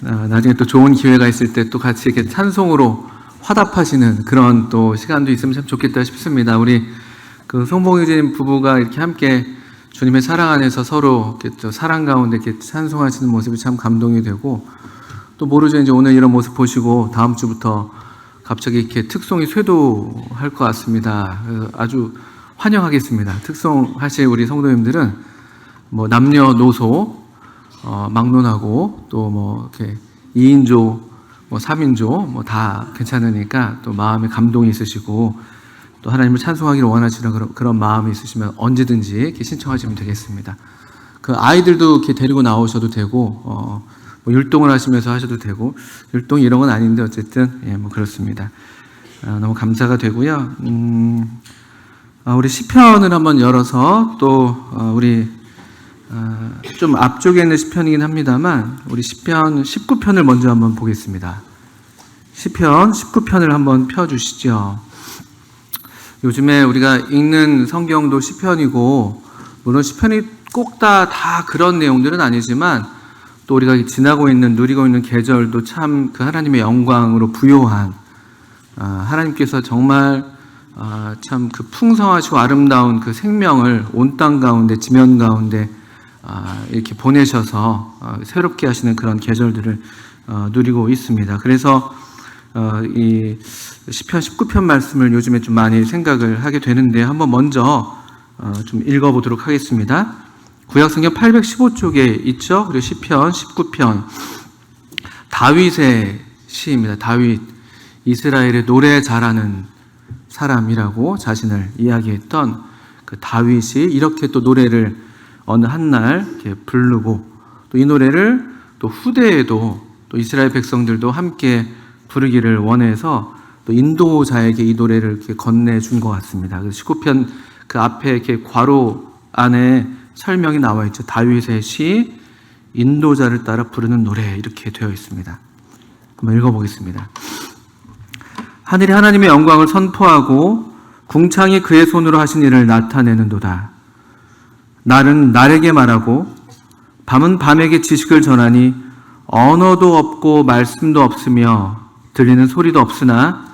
나중에 또 좋은 기회가 있을 때 또 같이 이렇게 찬송으로 화답하시는 그런 또 시간도 있으면 참 좋겠다 싶습니다. 우리 그 송봉유진 부부가 이렇게 함께 주님의 사랑 안에서 서로 이렇게 또 사랑 가운데 이렇게 찬송하시는 모습이 참 감동이 되고, 또 모르죠, 이제 오늘 이런 모습 보시고 다음 주부터 갑자기 이렇게 특송이 쇄도할 것 같습니다. 아주 환영하겠습니다. 특송하실 우리 성도님들은 뭐 남녀노소 막론하고 또 뭐 이렇게 2인조, 뭐 3인조 뭐 다 괜찮으니까, 또 마음에 감동이 있으시고 또 하나님을 찬송하기를 원하시는 그런 마음이 있으시면 언제든지 이렇게 신청하시면 되겠습니다. 그 아이들도 이렇게 데리고 나오셔도 되고, 뭐 율동을 하시면서 하셔도 되고, 율동 이런 건 아닌데 어쨌든 뭐 그렇습니다. 너무 감사가 되고요. 우리 시편을 한번 열어서 또 우리 좀 앞쪽에 있는 시편이긴 합니다만, 우리 시편 19편을 먼저 한번 보겠습니다. 시편 19편을 한번 펴주시죠. 요즘에 우리가 읽는 성경도 시편이고, 물론 시편이 꼭 다 그런 내용들은 아니지만, 또 우리가 지나고 있는, 누리고 있는 계절도 참 그 하나님의 영광으로 부요한, 하나님께서 정말 참 그 풍성하시고 아름다운 그 생명을 온 땅 가운데, 지면 가운데 이렇게 보내셔서 새롭게 하시는 그런 계절들을 누리고 있습니다. 그래서 이 시편 19편 말씀을 요즘에 좀 많이 생각을 하게 되는데, 한번 먼저 좀 읽어보도록 하겠습니다. 구약성경 815쪽에 있죠. 그리고 시편 19편, 다윗의 시입니다. 다윗, 이스라엘의 노래 잘하는 사람이라고 자신을 이야기했던 그 다윗이 이렇게 또 노래를 어느 한날 이렇게 부르고, 또 이 노래를 또 후대에도 또 이스라엘 백성들도 함께 부르기를 원해서 또 인도자에게 이 노래를 이렇게 건네준 것 같습니다. 그래서 19편 그 앞에 이렇게 괄호 안에 설명이 나와 있죠. 다윗의 시, 인도자를 따라 부르는 노래, 이렇게 되어 있습니다. 한번 읽어보겠습니다. 하늘이 하나님의 영광을 선포하고 궁창이 그의 손으로 하신 일을 나타내는도다. 날은 날에게 말하고 밤은 밤에게 지식을 전하니 언어도 없고 말씀도 없으며 들리는 소리도 없으나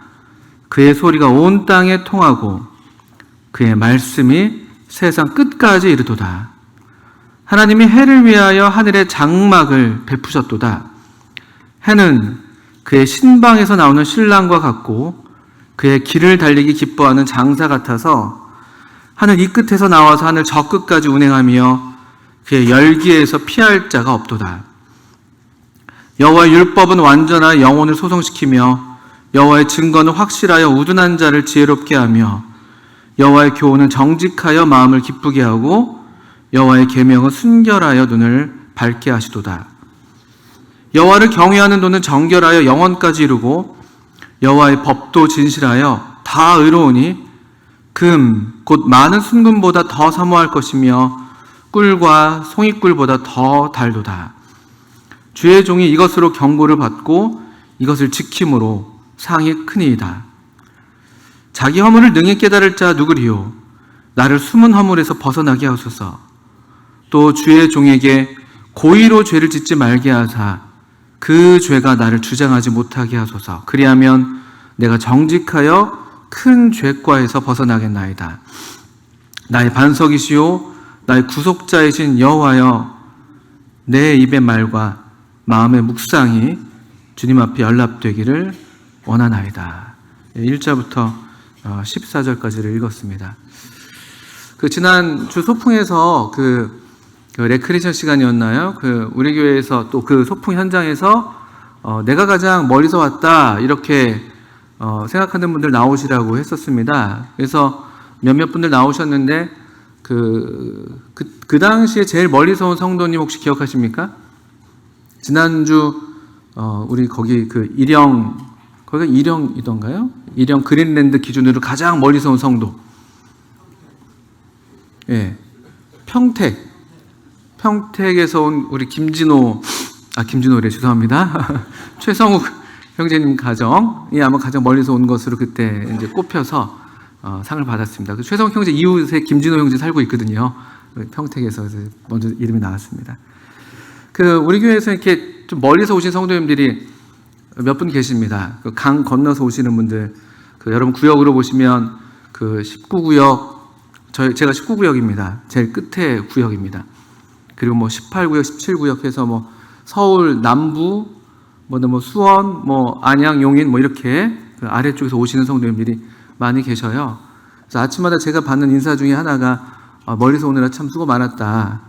그의 소리가 온 땅에 통하고 그의 말씀이 세상 끝까지 이르도다. 하나님이 해를 위하여 하늘에 장막을 베푸셨도다. 해는 그의 신방에서 나오는 신랑과 같고 그의 길을 달리기 기뻐하는 장사 같아서 하늘 이 끝에서 나와서 하늘 저 끝까지 운행하며 그의 열기에서 피할 자가 없도다. 여호와의 율법은 완전하여 영혼을 소성시키며 여호와의 증거는 확실하여 우둔한 자를 지혜롭게 하며 여호와의 교훈은 정직하여 마음을 기쁘게 하고 여호와의 계명은 순결하여 눈을 밝게 하시도다. 여호와를 경외하는 도는 정결하여 영원까지 이루고 여호와의 법도 진실하여 다 의로우니 금 곧 많은 순금보다 더 사모할 것이며 꿀과 송이꿀보다 더 달도다. 주의 종이 이것으로 경고를 받고 이것을 지킴으로 상이 크니이다. 자기 허물을 능히 깨달을 자 누구리요? 나를 숨은 허물에서 벗어나게 하소서. 또 주의 종에게 고의로 죄를 짓지 말게 하사 그 죄가 나를 주장하지 못하게 하소서. 그리하면 내가 정직하여 큰 죄과에서 벗어나겠나이다. 나의 반석이시오 나의 구속자이신 여호와여, 내 입의 말과 마음의 묵상이 주님 앞에 연락되기를 원하나이다. 1절부터 14절까지를 읽었습니다. 그 지난주 소풍에서 그 레크레이션 시간이었나요? 우리 교회에서 또 그 소풍 현장에서 내가 가장 멀리서 왔다 이렇게 생각하는 분들 나오시라고 했었습니다. 그래서 몇몇 분들 나오셨는데 그 당시에 제일 멀리서 온 성도님 혹시 기억하십니까? 지난주 우리 거기 거기가 일영이던가요? 일영 그린랜드 기준으로 가장 멀리서 온 성도. 예, 평택에서 온 우리 김진호래, 죄송합니다. 최성욱 형제님 가정이 아마 가장 멀리서 온 것으로 그때 이제 꼽혀서 상을 받았습니다. 그 최성욱 형제 이웃에 김진호 형제 살고 있거든요. 평택에서 먼저 이름이 나왔습니다. 우리 교회에서 이렇게 좀 멀리서 오신 성도님들이 몇 분 계십니다. 그 강 건너서 오시는 분들, 여러분 구역으로 보시면 19구역, 제가 19구역입니다. 제일 끝에 구역입니다. 그리고 18구역, 17구역 해서 서울 남부, 수원, 안양, 용인 이렇게 그 아래쪽에서 오시는 성도님들이 많이 계셔요. 그래서 아침마다 제가 받는 인사 중에 하나가 멀리서 오느라 참 수고 많았다.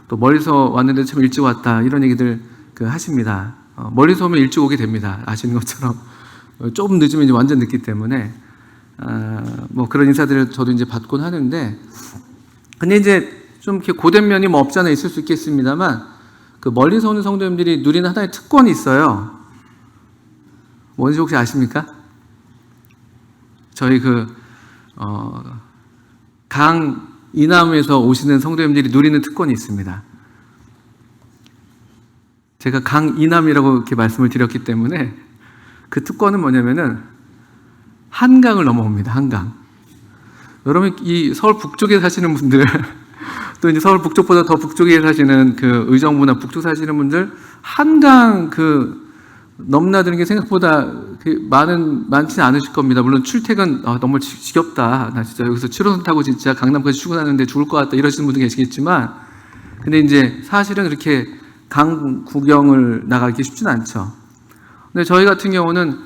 또 멀리서 왔는데 참 일찍 왔다. 이런 얘기들 하십니다. 멀리서 오면 일찍 오게 됩니다. 아시는 것처럼. 조금 늦으면 이제 완전 늦기 때문에 그런 인사들을 저도 이제 받곤 하는데, 근데 이제 좀 이렇게 고된 면이 없지 않아 있을 수 있겠습니다만, 멀리서 오는 성도님들이 누리는 하나의 특권이 있어요. 뭔지 혹시 아십니까? 저희 강 이남에서 오시는 성도님들이 누리는 특권이 있습니다. 제가 강 이남이라고 이렇게 말씀을 드렸기 때문에 그 특권은 뭐냐면은 한강을 넘어옵니다. 한강. 여러분, 이 서울 북쪽에 사시는 분들, 또 이제 서울 북쪽보다 더 북쪽에 사시는 의정부나 북쪽 사시는 분들, 한강 넘나드는 게 생각보다 많지는 않으실 겁니다. 물론 출퇴근 너무 지겹다. 나 진짜 여기서 7호선 타고 진짜 강남까지 출근하는데 죽을 것 같다. 이러시는 분도 계시겠지만, 근데 이제 사실은 그렇게 강 구경을 나가기 쉽지는 않죠. 근데 저희 같은 경우는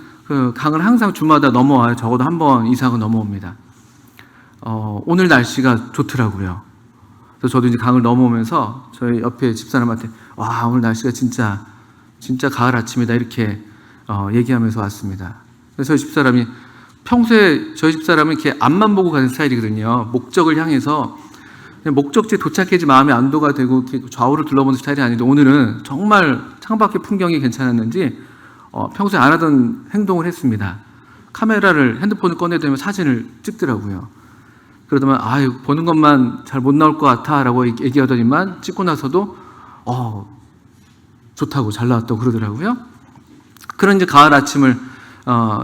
강을 항상 주마다 넘어와요. 적어도 한 번 이상은 넘어옵니다. 오늘 날씨가 좋더라고요. 그래서 저도 이제 강을 넘어오면서 저희 옆에 집사람한테 와, 오늘 날씨가 진짜 가을 아침이다 이렇게 얘기하면서 왔습니다. 그래서 저희 집사람이 평소에 저희 집사람은 이렇게 앞만 보고 가는 스타일이거든요. 목적을 향해서 그냥 목적지에 도착해야지 마음이 안도가 되고 이렇게 좌우를 둘러보는 스타일이 아닌데, 오늘은 정말 창밖의 풍경이 괜찮았는지 평소에 안 하던 행동을 했습니다. 핸드폰을 꺼내들면 사진을 찍더라고요. 그러더만 보는 것만 잘 못 나올 것 같아 라고 얘기하더니만 찍고 나서도 좋다고, 잘 나왔다고 그러더라고요. 그런 이제 가을 아침을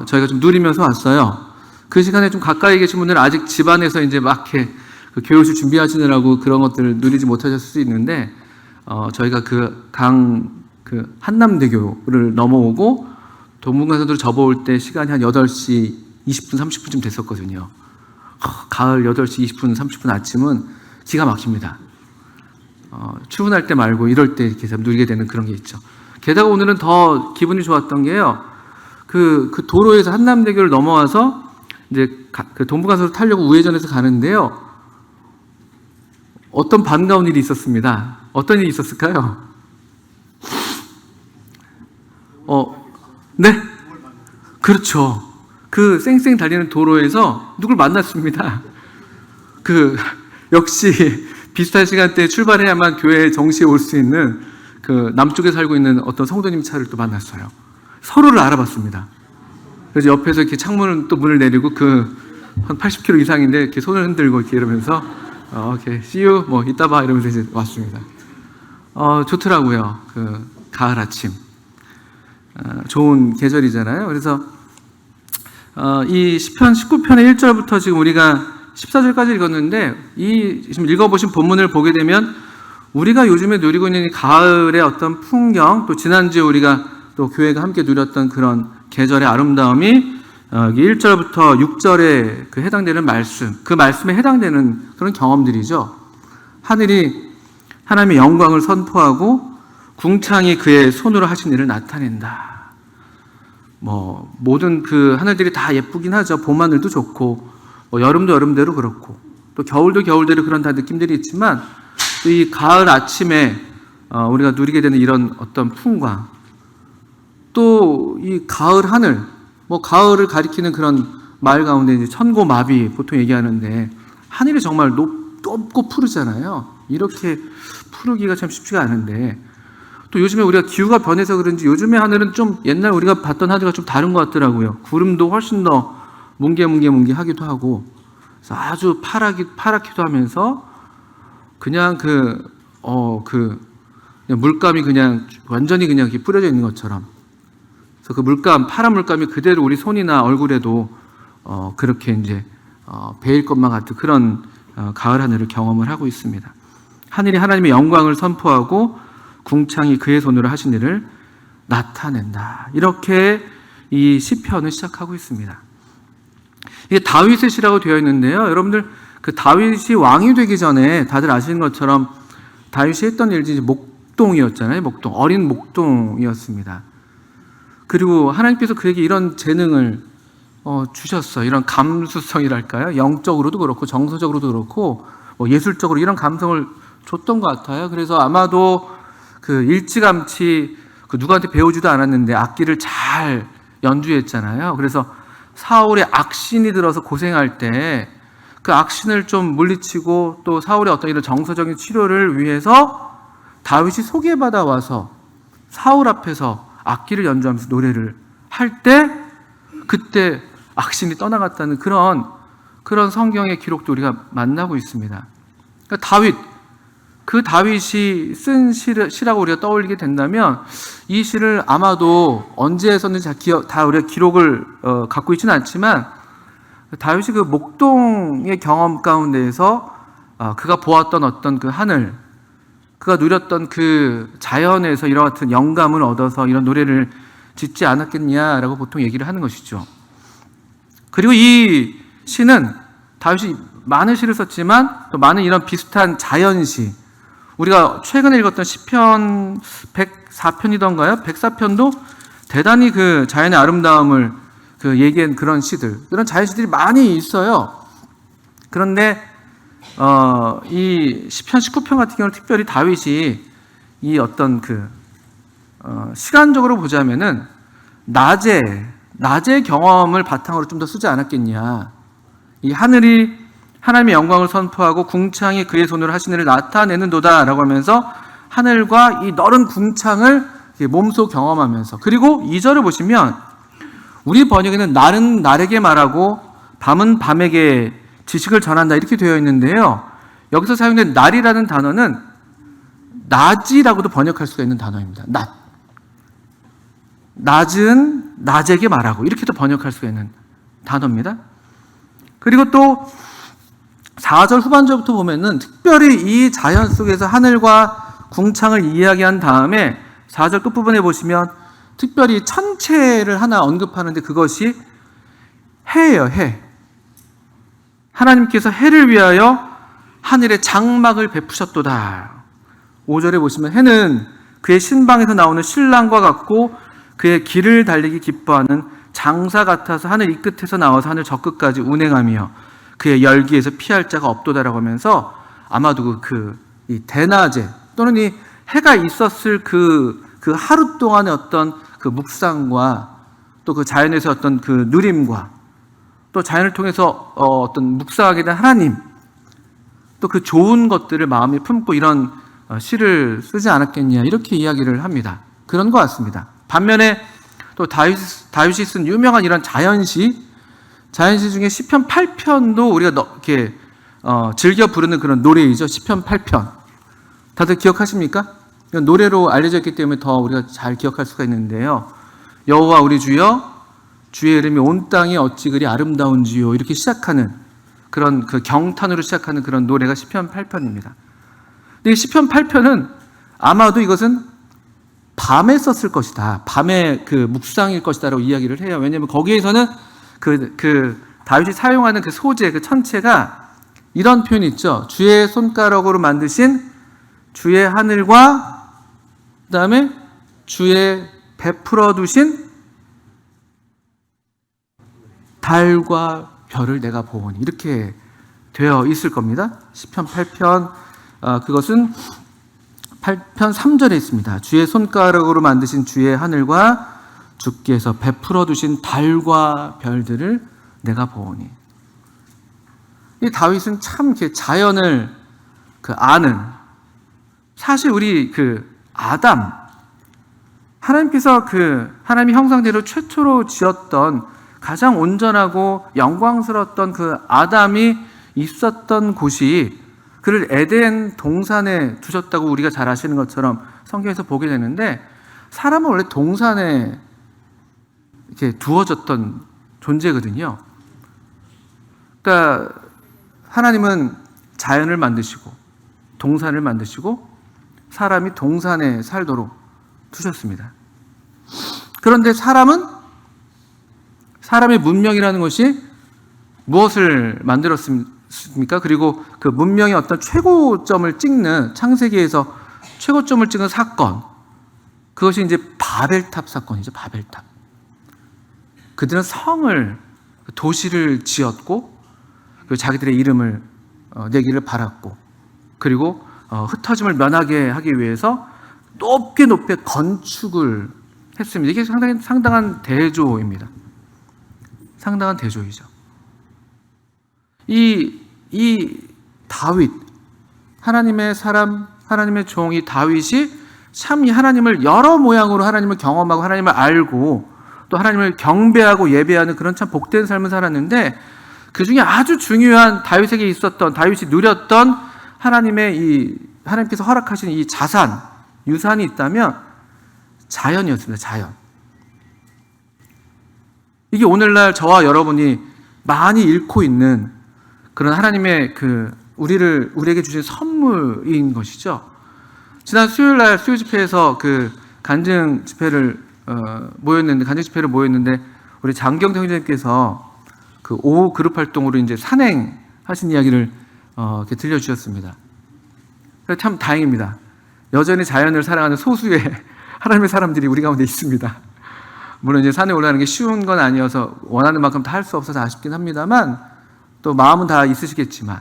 저희가 좀 누리면서 왔어요. 그 시간에 좀 가까이 계신 분들은 아직 집안에서 이제 막 이렇게 교육을 준비하시느라고 그런 것들을 누리지 못하셨을 수 있는데, 저희가 한남대교를 넘어오고 동문간선도로 접어올 때 시간이 한 8시 20분, 30분쯤 됐었거든요. 가을 8시 20분, 30분 아침은 기가 막힙니다. 출근할 때 말고 이럴 때 이렇게 누리게 되는 그런 게 있죠. 게다가 오늘은 더 기분이 좋았던 게요. 그 도로에서 한남대교를 넘어와서 이제 동부간선도로 타려고 우회전해서 가는데요. 어떤 반가운 일이 있었습니다. 어떤 일이 있었을까요? 네? 그렇죠. 쌩쌩 달리는 도로에서 누굴 만났습니다. 역시 비슷한 시간대에 출발해야만 교회 정시에 올 수 있는 남쪽에 살고 있는 어떤 성도님 차를 또 만났어요. 서로를 알아봤습니다. 그래서 옆에서 이렇게 문을 내리고 한 80km 이상인데 이렇게 손을 흔들고 이렇게 이러면서 오케이, see you, 이따 봐 이러면서 이제 왔습니다. 좋더라고요. 가을 아침. 좋은 계절이잖아요. 그래서 이 시편 19편의 1절부터 지금 우리가 14절까지 읽었는데, 지금 읽어보신 본문을 보게 되면 우리가 요즘에 누리고 있는 이 가을의 어떤 풍경, 또 지난주에 우리가 또 교회가 함께 누렸던 그런 계절의 아름다움이 1절부터 6절에 해당되는 말씀, 그 말씀에 해당되는 그런 경험들이죠. 하늘이 하나님의 영광을 선포하고 궁창이 그의 손으로 하신 일을 나타낸다. 모든 하늘들이 다 예쁘긴 하죠. 봄하늘도 좋고, 여름도 여름대로 그렇고, 또 겨울도 겨울대로 그런 다 느낌들이 있지만, 또 이 가을 아침에 우리가 누리게 되는 이런 어떤 풍광, 또 이 가을 하늘, 가을을 가리키는 그런 말 가운데 이제 천고마비 보통 얘기하는데, 하늘이 정말 높고 푸르잖아요. 이렇게 푸르기가 참 쉽지가 않은데, 또 요즘에 우리가 기후가 변해서 그런지 요즘의 하늘은 좀 옛날 우리가 봤던 하늘과 좀 다른 것 같더라고요. 구름도 훨씬 더 뭉게뭉게 하고, 그래서 아주 파랗기도 하면서 그냥 그냥 물감이 그냥 완전히 그냥 이렇게 뿌려져 있는 것처럼, 그래서 파란 물감이 그대로 우리 손이나 얼굴에도 그렇게 이제 배일 것만 같은 그런 가을 하늘을 경험을 하고 있습니다. 하늘이 하나님의 영광을 선포하고 궁창이 그의 손으로 하신 일을 나타낸다. 이렇게 이 시편을 시작하고 있습니다. 이게 다윗의 시라고 되어 있는데요. 여러분들 그 다윗이 왕이 되기 전에 다들 아시는 것처럼 다윗이 했던 일이 목동이었잖아요. 목동, 어린 목동이었습니다. 그리고 하나님께서 그에게 이런 재능을 주셨어요. 이런 감수성이랄까요? 영적으로도 그렇고 정서적으로도 그렇고 예술적으로 이런 감성을 줬던 것 같아요. 그래서 아마도 그 일찌감치 그 누구한테 배우지도 않았는데 악기를 잘 연주했잖아요. 그래서 사울의 악신이 들어서 고생할 때 그 악신을 좀 물리치고 또 사울의 어떤 이런 정서적인 치료를 위해서 다윗이 소개받아 와서 사울 앞에서 악기를 연주하면서 노래를 할 때 그때 악신이 떠나갔다는 그런 성경의 기록도 우리가 만나고 있습니다. 그러니까 다윗이 쓴 시라고 우리가 떠올리게 된다면 이 시를 아마도 언제 썼는지 다 우리가 기록을 갖고 있지는 않지만 다윗이 그 목동의 경험 가운데에서 그가 보았던 어떤 그 하늘, 그가 누렸던 그 자연에서 이런 같은 영감을 얻어서 이런 노래를 짓지 않았겠냐라고 보통 얘기를 하는 것이죠. 그리고 이 시는 다윗이 많은 시를 썼지만 또 많은 이런 비슷한 자연시, 우리가 최근에 읽었던 시편 104편이던가요? 104편도 대단히 그 자연의 아름다움을 그 얘기한 그런 시들, 그런 자연시들이 많이 있어요. 그런데 이 시편 19편 같은 경우는 특별히 다윗이 이 어떤 시간적으로 보자면은 낮의 경험을 바탕으로 좀 더 쓰지 않았겠냐. 이 하늘이 하나님의 영광을 선포하고 궁창이 그의 손으로 하신 일을 나타내는도다라고 하면서 하늘과 이 넓은 궁창을 몸소 경험하면서, 그리고 2절을 보시면 우리 번역에는 날은 날에게 말하고 밤은 밤에게 지식을 전한다 이렇게 되어 있는데요. 여기서 사용된 날이라는 단어는 낮이라고도 번역할 수가 있는 단어입니다. 낮은 낮에게 말하고 이렇게도 번역할 수가 있는 단어입니다. 그리고 또 4절 후반절부터 보면은 특별히 이 자연 속에서 하늘과 궁창을 이야기한 다음에 4절 끝부분에 보시면 특별히 천체를 하나 언급하는데 그것이 해예요. 해. 하나님께서 해를 위하여 하늘에 장막을 베푸셨도다. 5절에 보시면 해는 그의 신방에서 나오는 신랑과 같고 그의 길을 달리기 기뻐하는 장사 같아서 하늘 이 끝에서 나와서 하늘 저 끝까지 운행하며 그의 열기에서 피할 자가 없도다라고 하면서 아마도 이 대낮에 또는 이 해가 있었을 그 하루 동안의 어떤 그 묵상과 또 그 자연에서 어떤 그 누림과 또 자연을 통해서 어떤 묵상하게 된 하나님, 또 그 좋은 것들을 마음에 품고 이런 시를 쓰지 않았겠냐 이렇게 이야기를 합니다. 그런 것 같습니다. 반면에 또 다윗이 쓴 유명한 이런 자연시 중에 시편 8편도 우리가 이렇게 즐겨 부르는 그런 노래이죠. 시편 8편 다들 기억하십니까? 노래로 알려져 있기 때문에 더 우리가 잘 기억할 수가 있는데요. 여호와 우리 주여, 주의 이름이 온 땅이 어찌 그리 아름다운지요, 이렇게 시작하는 그런 그 경탄으로 시작하는 그런 노래가 시편 8편입니다. 근데 시편 8편은 아마도 이것은 밤에 썼을 것이다, 밤에 그 묵상일 것이다라고 이야기를 해요. 왜냐하면 거기에서는 다윗이 사용하는 그 소재, 그 천체가 이런 표현이 있죠. 주의 손가락으로 만드신 주의 하늘과 그 다음에 주의 베풀어 두신 달과 별을 내가 보오니, 이렇게 되어 있을 겁니다. 시편 8편 그것은 8편 3절에 있습니다. 주의 손가락으로 만드신 주의 하늘과 주께서 베풀어 두신 달과 별들을 내가 보오니. 이 다윗은 참 이렇게 자연을 아는, 사실 우리 아담, 하나님께서 하나님의 형상대로 최초로 지었던 가장 온전하고 영광스러웠던 그 아담이 있었던 곳이 그를 에덴 동산에 두셨다고 우리가 잘 아시는 것처럼 성경에서 보게 되는데, 사람은 원래 동산에 이렇게 두어졌던 존재거든요. 그러니까 하나님은 자연을 만드시고 동산을 만드시고 사람이 동산에 살도록 두셨습니다. 그런데 사람의 문명이라는 것이 무엇을 만들었습니까? 그리고 그 문명의 어떤 최고점을 찍는, 창세기에서 최고점을 찍은 사건, 그것이 이제 바벨탑 사건이죠. 바벨탑. 그들은 도시를 지었고, 그리고 자기들의 이름을 내기를 바랐고, 그리고 흩어짐을 면하게 하기 위해서 높게 건축을 했습니다. 이게 상당한 대조입니다. 상당한 대조이죠. 이 다윗, 하나님의 사람, 하나님의 종이 다윗이 참 이 하나님을 여러 모양으로 하나님을 경험하고 하나님을 알고 또 하나님을 경배하고 예배하는 그런 참 복된 삶을 살았는데, 그 중에 아주 중요한 다윗에게 있었던, 다윗이 누렸던 하나님께서 허락하신 이 유산이 있다면 자연이었습니다. 자연. 이게 오늘날 저와 여러분이 많이 잃고 있는 그런 하나님의 우리에게 주신 선물인 것이죠. 지난 수요일날 수요 집회에서 간증 집회를 모였는데 우리 장경태 형제님께서 오후 그룹 활동으로 이제 산행하신 이야기를 이렇게 들려주셨습니다. 참 다행입니다. 여전히 자연을 사랑하는 소수의 하나님의 사람들이 우리 가운데 있습니다. 물론 이제 산에 올라가는 게 쉬운 건 아니어서 원하는 만큼 다 할 수 없어서 아쉽긴 합니다만, 또 마음은 다 있으시겠지만,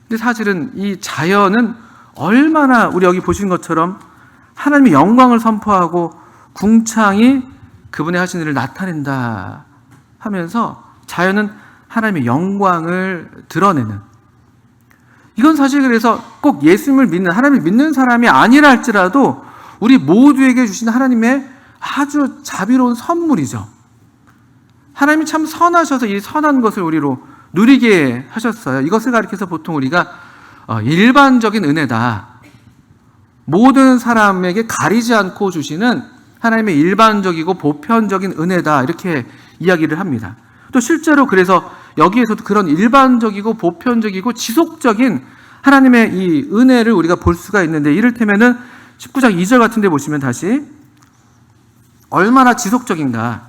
근데 사실은 이 자연은 얼마나 우리 여기 보신 것처럼 하나님의 영광을 선포하고 궁창이 그분의 하신 일을 나타낸다 하면서 자연은 하나님의 영광을 드러내는, 이건 사실 그래서 꼭 예수님을 믿는, 하나님을 믿는 사람이 아니라 할지라도 우리 모두에게 주신 하나님의 아주 자비로운 선물이죠. 하나님이 참 선하셔서 이 선한 것을 우리로 누리게 하셨어요. 이것을 가리켜서 보통 우리가 일반적인 은혜다, 모든 사람에게 가리지 않고 주시는 하나님의 일반적이고 보편적인 은혜다, 이렇게 이야기를 합니다. 또 실제로 그래서 여기에서도 그런 일반적이고 보편적이고 지속적인 하나님의 이 은혜를 우리가 볼 수가 있는데, 이를테면은 19장 2절 같은 데 보시면 다시 얼마나 지속적인가.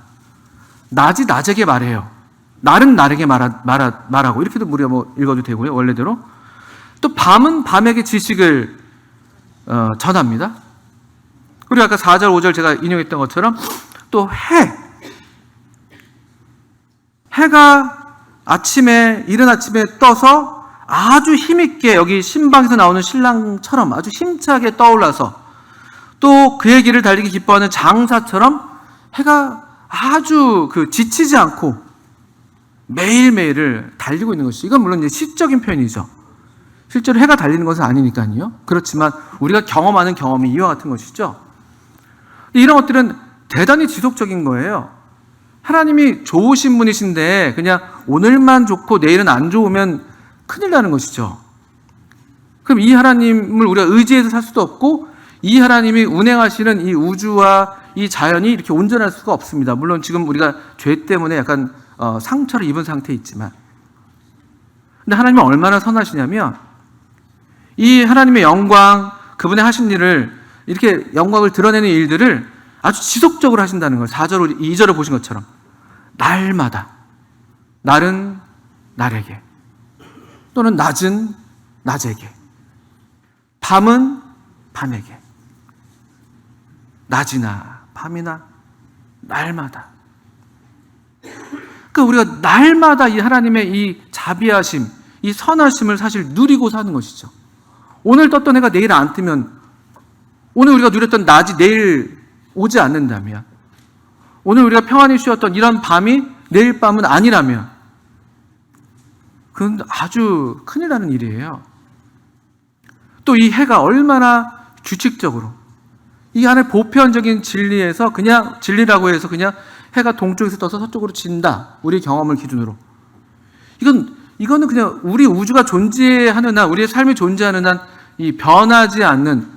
낮이 낮에게 말해요. 날은 날에게 말하고, 이렇게도 우리가 읽어도 되고요, 원래대로. 또 밤은 밤에게 지식을 전합니다. 그리고 아까 4절 5절 제가 인용했던 것처럼 또 해가 이른 아침에 떠서 아주 힘있게, 여기 신방에서 나오는 신랑처럼 아주 힘차게 떠올라서, 또 그의 길을 달리기 기뻐하는 장사처럼 해가 아주 지치지 않고 매일매일을 달리고 있는 것이, 이건 물론 이제 시적인 표현이죠. 실제로 해가 달리는 것은 아니니까요. 그렇지만 우리가 경험하는 경험이 이와 같은 것이죠. 이런 것들은 대단히 지속적인 거예요. 하나님이 좋으신 분이신데 그냥 오늘만 좋고 내일은 안 좋으면 큰일 나는 것이죠. 그럼 이 하나님을 우리가 의지해서 살 수도 없고, 이 하나님이 운행하시는 이 우주와 이 자연이 이렇게 온전할 수가 없습니다. 물론 지금 우리가 죄 때문에 약간 상처를 입은 상태에 있지만, 근데 하나님은 얼마나 선하시냐면 이 하나님의 영광, 그분의 하신 일을, 이렇게 영광을 드러내는 일들을 아주 지속적으로 하신다는 거예요. 4절, 2절을 보신 것처럼 날마다, 날은 날에게, 또는 낮은 낮에게, 밤은 밤에게, 낮이나 밤이나 날마다. 그러니까 우리가 날마다 이 하나님의 이 자비하심, 이 선하심을 사실 누리고 사는 것이죠. 오늘 떴던 해가 내일 안 뜨면, 오늘 우리가 누렸던 낮이 내일 오지 않는다면, 오늘 우리가 평안히 쉬었던 이런 밤이 내일 밤은 아니라면, 그건 아주 큰일 나는 일이에요. 또 이 해가 얼마나 규칙적으로, 이 안에 보편적인 진리에서 그냥 진리라고 해서 그냥 해가 동쪽에서 떠서 서쪽으로 진다, 우리 경험을 기준으로, 이거는 그냥 우리 우주가 존재하는 한, 우리의 삶이 존재하는 한 이 변하지 않는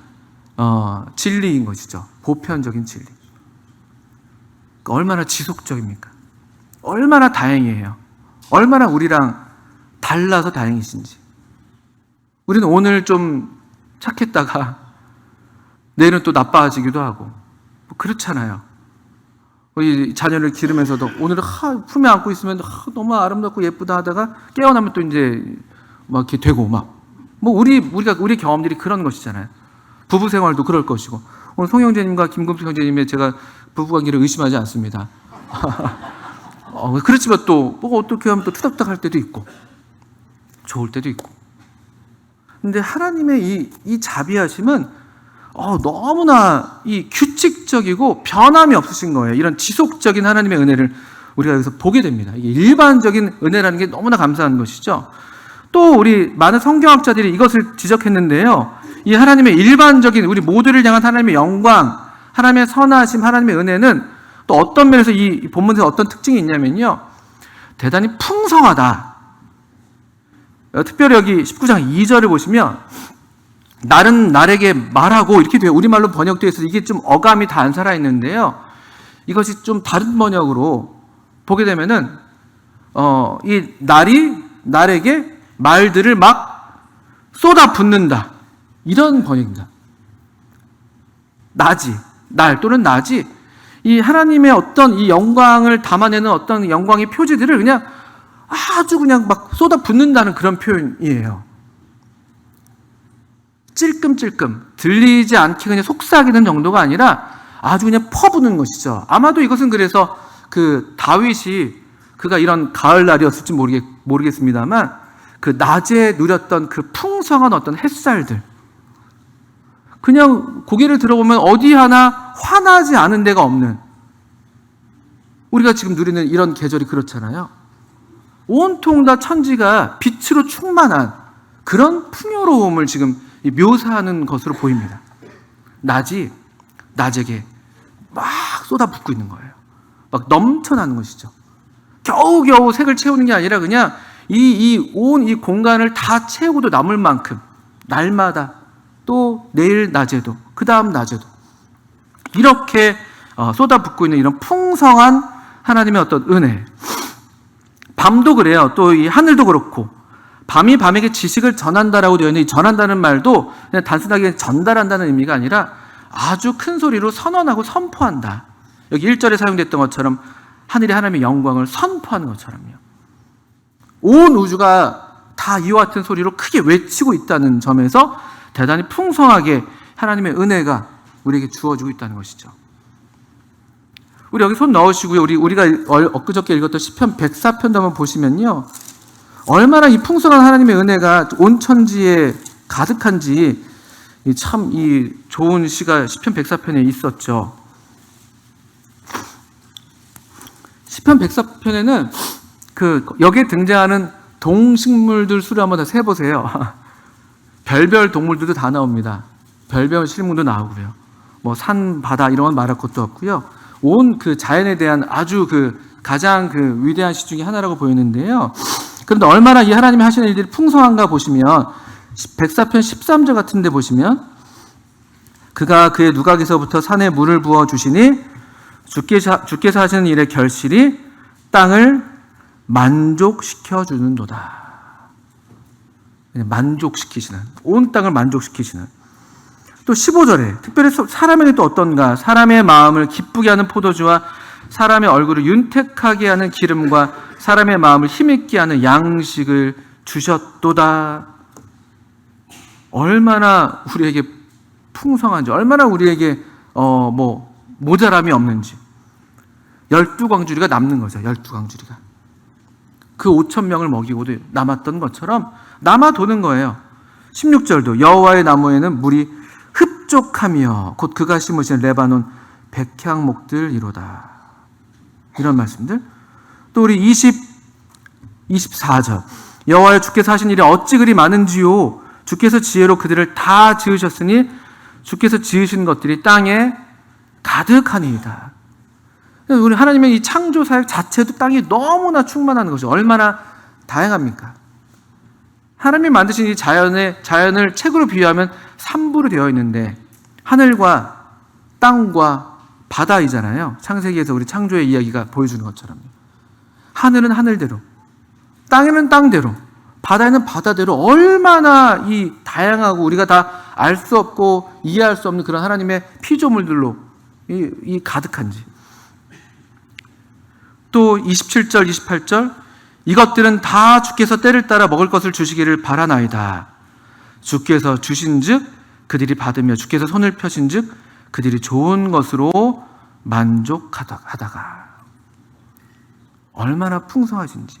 진리인 것이죠. 보편적인 진리. 그러니까 얼마나 지속적입니까? 얼마나 다행이에요. 얼마나 우리랑 달라서 다행이신지. 우리는 오늘 좀 착했다가 내일은 또 나빠지기도 하고, 그렇잖아요. 우리 자녀를 기르면서도 오늘은 품에 안고 있으면 너무 아름답고 예쁘다 하다가 깨어나면 또 이제 막 이렇게 되고 우리 경험들이 그런 것이잖아요. 부부 생활도 그럴 것이고 오늘 송 형제님과 김금숙 형제님의 제가 부부관계를 의심하지 않습니다. 그렇지만 또 어떻게 하면 또 투닥투닥 할 때도 있고 좋을 때도 있고. 근데 하나님의 이 자비하심은 너무나 이 규칙적이고 변함이 없으신 거예요. 이런 지속적인 하나님의 은혜를 우리가 여기서 보게 됩니다. 이게 일반적인 은혜라는 게 너무나 감사한 것이죠. 또 우리 많은 성경학자들이 이것을 지적했는데요. 이 하나님의 일반적인 우리 모두를 향한 하나님의 영광, 하나님의 선하심, 하나님의 은혜는 또 어떤 면에서 이 본문에서 어떤 특징이 있냐면요. 대단히 풍성하다. 특별히 여기 19장 2절을 보시면 날은 날에게 말하고 이렇게 돼요. 우리말로 번역되어 있어서 이게 좀 어감이 다 안 살아있는데요. 이것이 좀 다른 번역으로 보게 되면은 이 날이 날에게 말들을 막 쏟아붓는다. 이런 번역입니다. 날 또는 낮이 이 하나님의 어떤 이 영광을 담아내는 어떤 영광의 표지들을 그냥 아주 그냥 막 쏟아붓는다는 그런 표현이에요. 찔끔찔끔 들리지 않게 그냥 속삭이는 정도가 아니라 아주 그냥 퍼부는 것이죠. 아마도 이것은 그래서 그 다윗이 그가 이런 가을날이었을지 모르겠습니다만 그 낮에 누렸던 그 풍성한 어떤 햇살들, 그냥 고개를 들어보면 어디 하나 환하지 않은 데가 없는, 우리가 지금 누리는 이런 계절이 그렇잖아요. 온통 다 천지가 빛으로 충만한 그런 풍요로움을 지금 묘사하는 것으로 보입니다. 낮이 낮에게 막 쏟아붓고 있는 거예요. 막 넘쳐나는 것이죠. 겨우겨우 색을 채우는 게 아니라 그냥 온 이 공간을 다 채우고도 남을 만큼 날마다 또 내일 낮에도 그 다음 낮에도 이렇게 쏟아붓고 있는 이런 풍성한 하나님의 어떤 은혜. 밤도 그래요. 또 이 하늘도 그렇고 밤이 밤에게 지식을 전한다라고 되어 있는데 이 전한다는 말도 그냥 단순하게 전달한다는 의미가 아니라 아주 큰 소리로 선언하고 선포한다. 여기 1절에 사용됐던 것처럼 하늘이 하나님의 영광을 선포하는 것처럼요. 온 우주가 다 이와 같은 소리로 크게 외치고 있다는 점에서 대단히 풍성하게 하나님의 은혜가 우리에게 주어지고 있다는 것이죠. 우리 여기 손 넣으시고요. 우리가 엊그저께 읽었던 시편 104편도 한번 보시면요. 얼마나 이 풍성한 하나님의 은혜가 온 천지에 가득한지 참 이 좋은 시가 시편 104편에 있었죠. 시편 104편에는 그 여기에 등장하는 동식물들 수를 한번 다 세보세요. 별별 동물들도 다 나옵니다. 별별 식물도 나오고요. 뭐 산, 바다 이런 건 말할 것도 없고요. 온 그 자연에 대한 아주 가장 위대한 시 중에 하나라고 보이는데요. 그런데 얼마나 이 하나님이 하시는 일들이 풍성한가 보시면 104편 13절 같은 데 보시면 그가 그의 누각에서부터 산에 물을 부어 주시니 주께서 하시는 일의 결실이 땅을 만족시켜 주는도다. 만족시키시는, 온 땅을 만족시키시는. 또 15절에 특별히 사람에게 또 어떤가? 사람의 마음을 기쁘게 하는 포도주와 사람의 얼굴을 윤택하게 하는 기름과 사람의 마음을 힘있게 하는 양식을 주셨도다. 얼마나 우리에게 풍성한지, 얼마나 우리에게 모자람이 없는지. 12광주리가 남는 거죠. 12광주리가. 그 5,000명을 먹이고도 남았던 것처럼 남아도는 거예요. 16절도 여호와의 나무에는 물이 흡족하며 곧 그가 심으신 레바논 백향목들이로다. 이런 말씀들. 또 우리 24절 여호와여 주께서 하신 일이 어찌 그리 많은지요. 주께서 지혜로 그들을 다 지으셨으니 주께서 지으신 것들이 땅에 가득하니이다. 우리 하나님의 이 창조 사역 자체도 땅이 너무나 충만한 것이 얼마나 다양합니까? 하나님이 만드신 이 자연을 책으로 비유하면 3부로 되어 있는데 하늘과 땅과 바다이잖아요. 창세기에서 우리 창조의 이야기가 보여주는 것처럼. 하늘은 하늘대로, 땅에는 땅대로, 바다에는 바다대로 얼마나 이 다양하고 우리가 다 알 수 없고 이해할 수 없는 그런 하나님의 피조물들로 이 가득한지. 또 27절, 28절 이것들은 다 주께서 때를 따라 먹을 것을 주시기를 바라나이다. 주께서 주신즉 그들이 받으며 주께서 손을 펴신즉 그들이 좋은 것으로 만족하다가. 얼마나 풍성하신지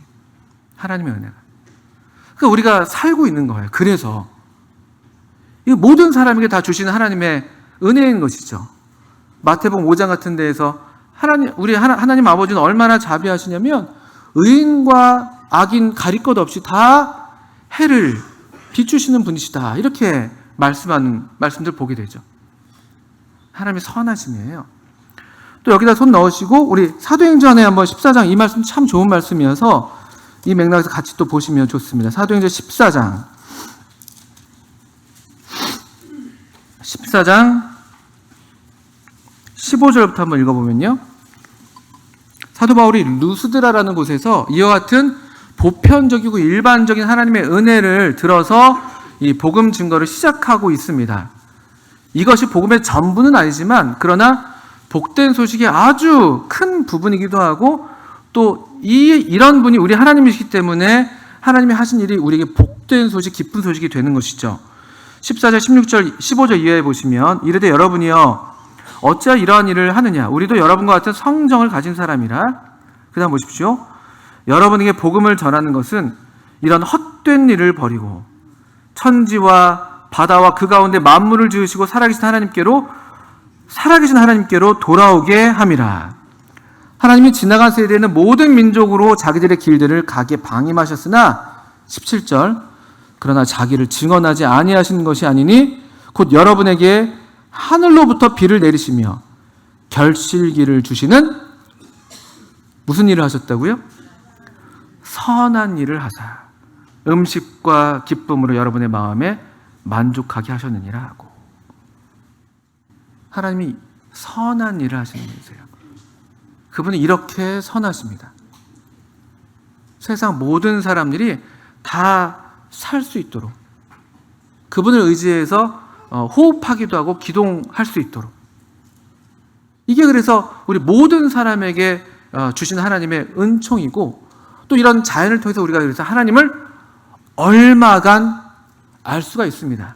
하나님의 은혜가. 그러니까 우리가 살고 있는 거예요. 그래서 이 모든 사람에게 다 주시는 하나님의 은혜인 것이죠. 마태복음 5장 같은 데에서 하나님 아버지는 얼마나 자비하시냐면 의인과 악인 가릴 것 없이 다 해를 비추시는 분이시다. 이렇게 말씀하는 말씀들 보게 되죠. 하나님의 선하심이에요. 또 여기다 손 넣으시고 우리 사도행전에 한번 14장 이 말씀 참 좋은 말씀이어서 이 맥락에서 같이 또 보시면 좋습니다. 사도행전 14장 15절부터 한번 읽어보면요. 사도 바울이 루스드라라는 곳에서 이와 같은 보편적이고 일반적인 하나님의 은혜를 들어서 이 복음 증거를 시작하고 있습니다. 이것이 복음의 전부는 아니지만 그러나 복된 소식의 아주 큰 부분이기도 하고 또 이런 분이 우리 하나님이시기 때문에 하나님이 하신 일이 우리에게 복된 소식, 기쁜 소식이 되는 것이죠. 14절, 16절, 15절 이하에 보시면 이르되 여러분이여 어찌하여 이러한 일을 하느냐 우리도 여러분과 같은 성정을 가진 사람이라. 그 다음 보십시오. 여러분에게 복음을 전하는 것은 이런 헛된 일을 버리고 천지와 바다와 그 가운데 만물을 지으시고 살아계신 하나님께로 돌아오게 함이라. 하나님이 지나간 세대에는 모든 민족으로 자기들의 길들을 가게 방임하셨으나 17절 그러나 자기를 증언하지 아니하신 것이 아니니 곧 여러분에게 하늘로부터 비를 내리시며 결실기를 주시는 무슨 일을 하셨다고요? 선한 일을 하사 음식과 기쁨으로 여러분의 마음에 만족하게 하셨느니라 하고. 하나님이 선한 일을 하시는 분이세요. 그분은 이렇게 선하십니다. 세상 모든 사람들이 다 살 수 있도록 그분을 의지해서 호흡하기도 하고 기동할 수 있도록. 이게 그래서 우리 모든 사람에게 주신 하나님의 은총이고 또 이런 자연을 통해서 우리가 그래서 하나님을 얼마간 알 수가 있습니다.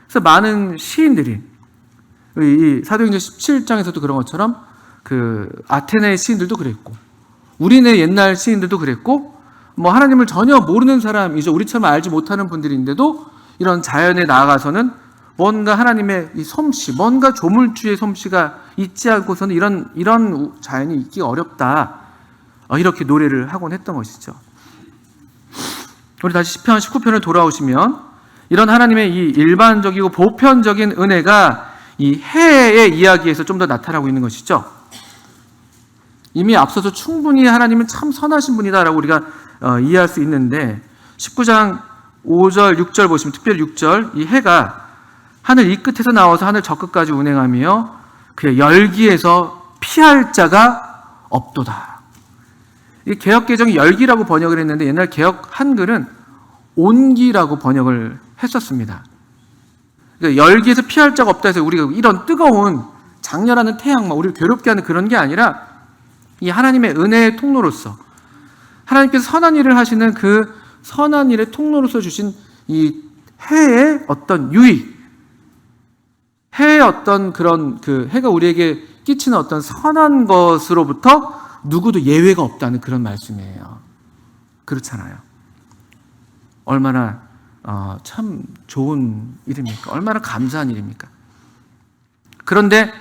그래서 많은 시인들이 이 사도행전 17장에서도 그런 것처럼 그 아테네의 시인들도 그랬고 우리네 옛날 시인들도 그랬고 뭐 하나님을 전혀 모르는 사람이죠. 우리처럼 알지 못하는 분들인데도 이런 자연에 나아가서는 뭔가 하나님의 이 솜씨, 뭔가 조물주의 솜씨가 있지 않고서는 이런 자연이 있기가 어렵다. 이렇게 노래를 하곤 했던 것이죠. 우리 다시 시편 19편을 돌아오시면 이런 하나님의 이 일반적이고 보편적인 은혜가 이 해의 이야기에서 좀 더 나타나고 있는 것이죠. 이미 앞서서 충분히 하나님은 참 선하신 분이다라고 우리가 이해할 수 있는데 19장 5절, 6절 보시면 특별히 6절 이 해가 하늘 이 끝에서 나와서 하늘 저 끝까지 운행하며 그의 열기에서 피할 자가 없도다. 이 개역개정이 열기라고 번역을 했는데 옛날 개역 한글은 온기라고 번역을 했었습니다. 그러니까 열기에서 피할 자가 없다 해서 우리가 이런 뜨거운 장렬하는 태양, 우리를 괴롭게 하는 그런 게 아니라 이 하나님의 은혜의 통로로서 하나님께서 선한 일을 하시는 그 선한 일의 통로로서 주신 이 해의 어떤 유익, 해의 어떤 그런 그 해가 우리에게 끼치는 어떤 선한 것으로부터 누구도 예외가 없다는 그런 말씀이에요. 그렇잖아요. 얼마나 참 좋은 일입니까? 얼마나 감사한 일입니까? 그런데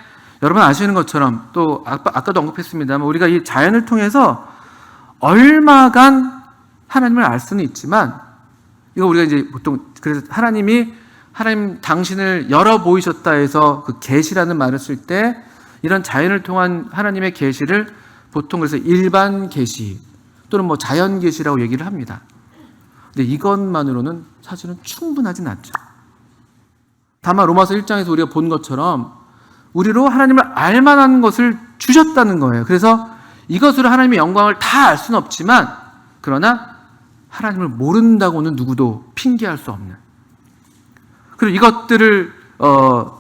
여러분 아시는 것처럼 또 아까도 언급했습니다만 우리가 이 자연을 통해서 얼마간 하나님을 알 수는 있지만 이거 우리가 이제 보통 그래서 하나님 당신을 열어 보이셨다 해서 그 계시라는 말을 쓸 때 이런 자연을 통한 하나님의 계시를 보통 그래서 일반 계시 또는 뭐 자연 계시라고 얘기를 합니다. 근데 이것만으로는 사실은 충분하진 않죠. 다만 로마서 1장에서 우리가 본 것처럼 우리로 하나님을 알만한 것을 주셨다는 거예요. 그래서 이것으로 하나님의 영광을 다 알 수는 없지만 그러나 하나님을 모른다고는 누구도 핑계할 수 없는, 그리고 이것들을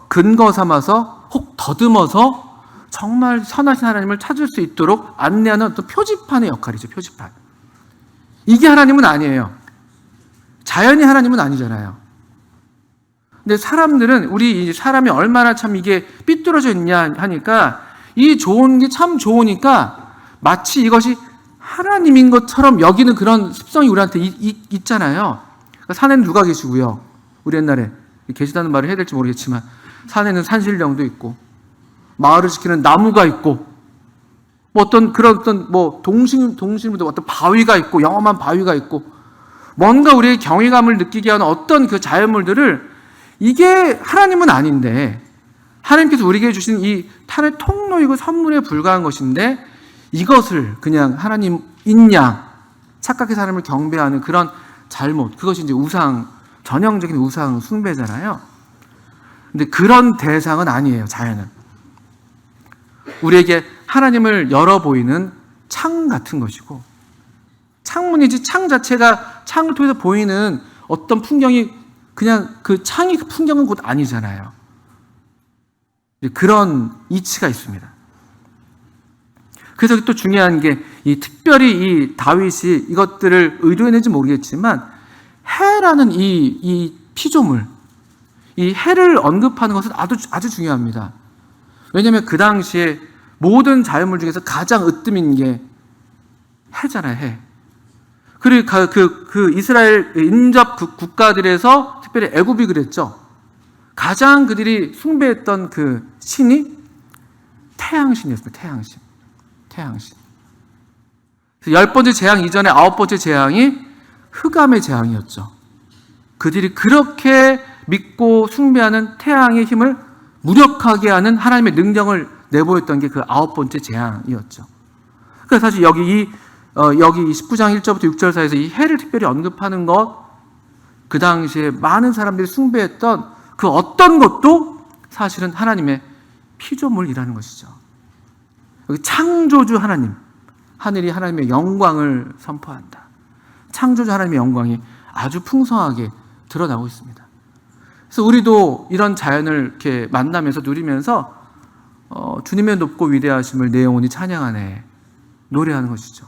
근거 삼아서 혹 더듬어서 정말 선하신 하나님을 찾을 수 있도록 안내하는 어떤 표지판의 역할이죠. 표지판. 이게 하나님은 아니에요. 자연이 하나님은 아니잖아요. 근데 사람들은, 우리 사람이 얼마나 참 이게 삐뚤어져 있냐 하니까, 이 좋은 게 참 좋으니까 마치 이것이 하나님인 것처럼 여기는 그런 습성이 우리한테 있잖아요. 그러니까 산에는 누가 계시고요. 우리 옛날에 계시다는 말을 해야 될지 모르겠지만, 산에는 산신령도 있고, 마을을 지키는 나무가 있고, 뭐 어떤 그런 어떤 뭐 동식물도 어떤 바위가 있고, 영험한 바위가 있고, 뭔가 우리의 경외감을 느끼게 하는 어떤 그 자연물들을, 이게 하나님은 아닌데 하나님께서 우리에게 주신 이 탄의 통로이고 선물에 불과한 것인데, 이것을 그냥 하나님인 양 착각해서 하나님을 경배하는 그런 잘못, 그것이 이제 우상, 전형적인 우상 숭배잖아요. 근데 그런 대상은 아니에요. 자연은 우리에게 하나님을 열어 보이는 창 같은 것이고, 창문이지 창 자체가 창을 통해서 보이는 어떤 풍경이 그냥 그 창이 그 풍경은 곧 아니잖아요. 그런 이치가 있습니다. 그래서 또 중요한 게, 이 특별히 이 다윗이 이것들을 의도했는지 모르겠지만 해라는 이 피조물, 이 해를 언급하는 것은 아주 중요합니다. 왜냐하면 그 당시에 모든 자연물 중에서 가장 으뜸인 게 해잖아요. 해. 그리고 그 이스라엘 인접 국가들에서 특별히 애굽이 그랬죠. 가장 그들이 숭배했던 그 신이 태양신이었습니다. 태양신. 10번째 재앙 이전에 9번째 재앙이 흑암의 재앙이었죠. 그들이 그렇게 믿고 숭배하는 태양의 힘을 무력하게 하는 하나님의 능력을 내보였던 게 그 9번째 재앙이었죠. 그래서 사실 여기 19장 1절부터 6절 사이에서 이 해를 특별히 언급하는 것, 그 당시에 많은 사람들이 숭배했던 그 어떤 것도 사실은 하나님의 피조물이라는 것이죠. 여기 창조주 하나님, 하늘이 하나님의 영광을 선포한다. 창조주 하나님의 영광이 아주 풍성하게 드러나고 있습니다. 그래서 우리도 이런 자연을 이렇게 만나면서 누리면서 주님의 높고 위대하심을 내 영혼이 찬양하네, 노래하는 것이죠.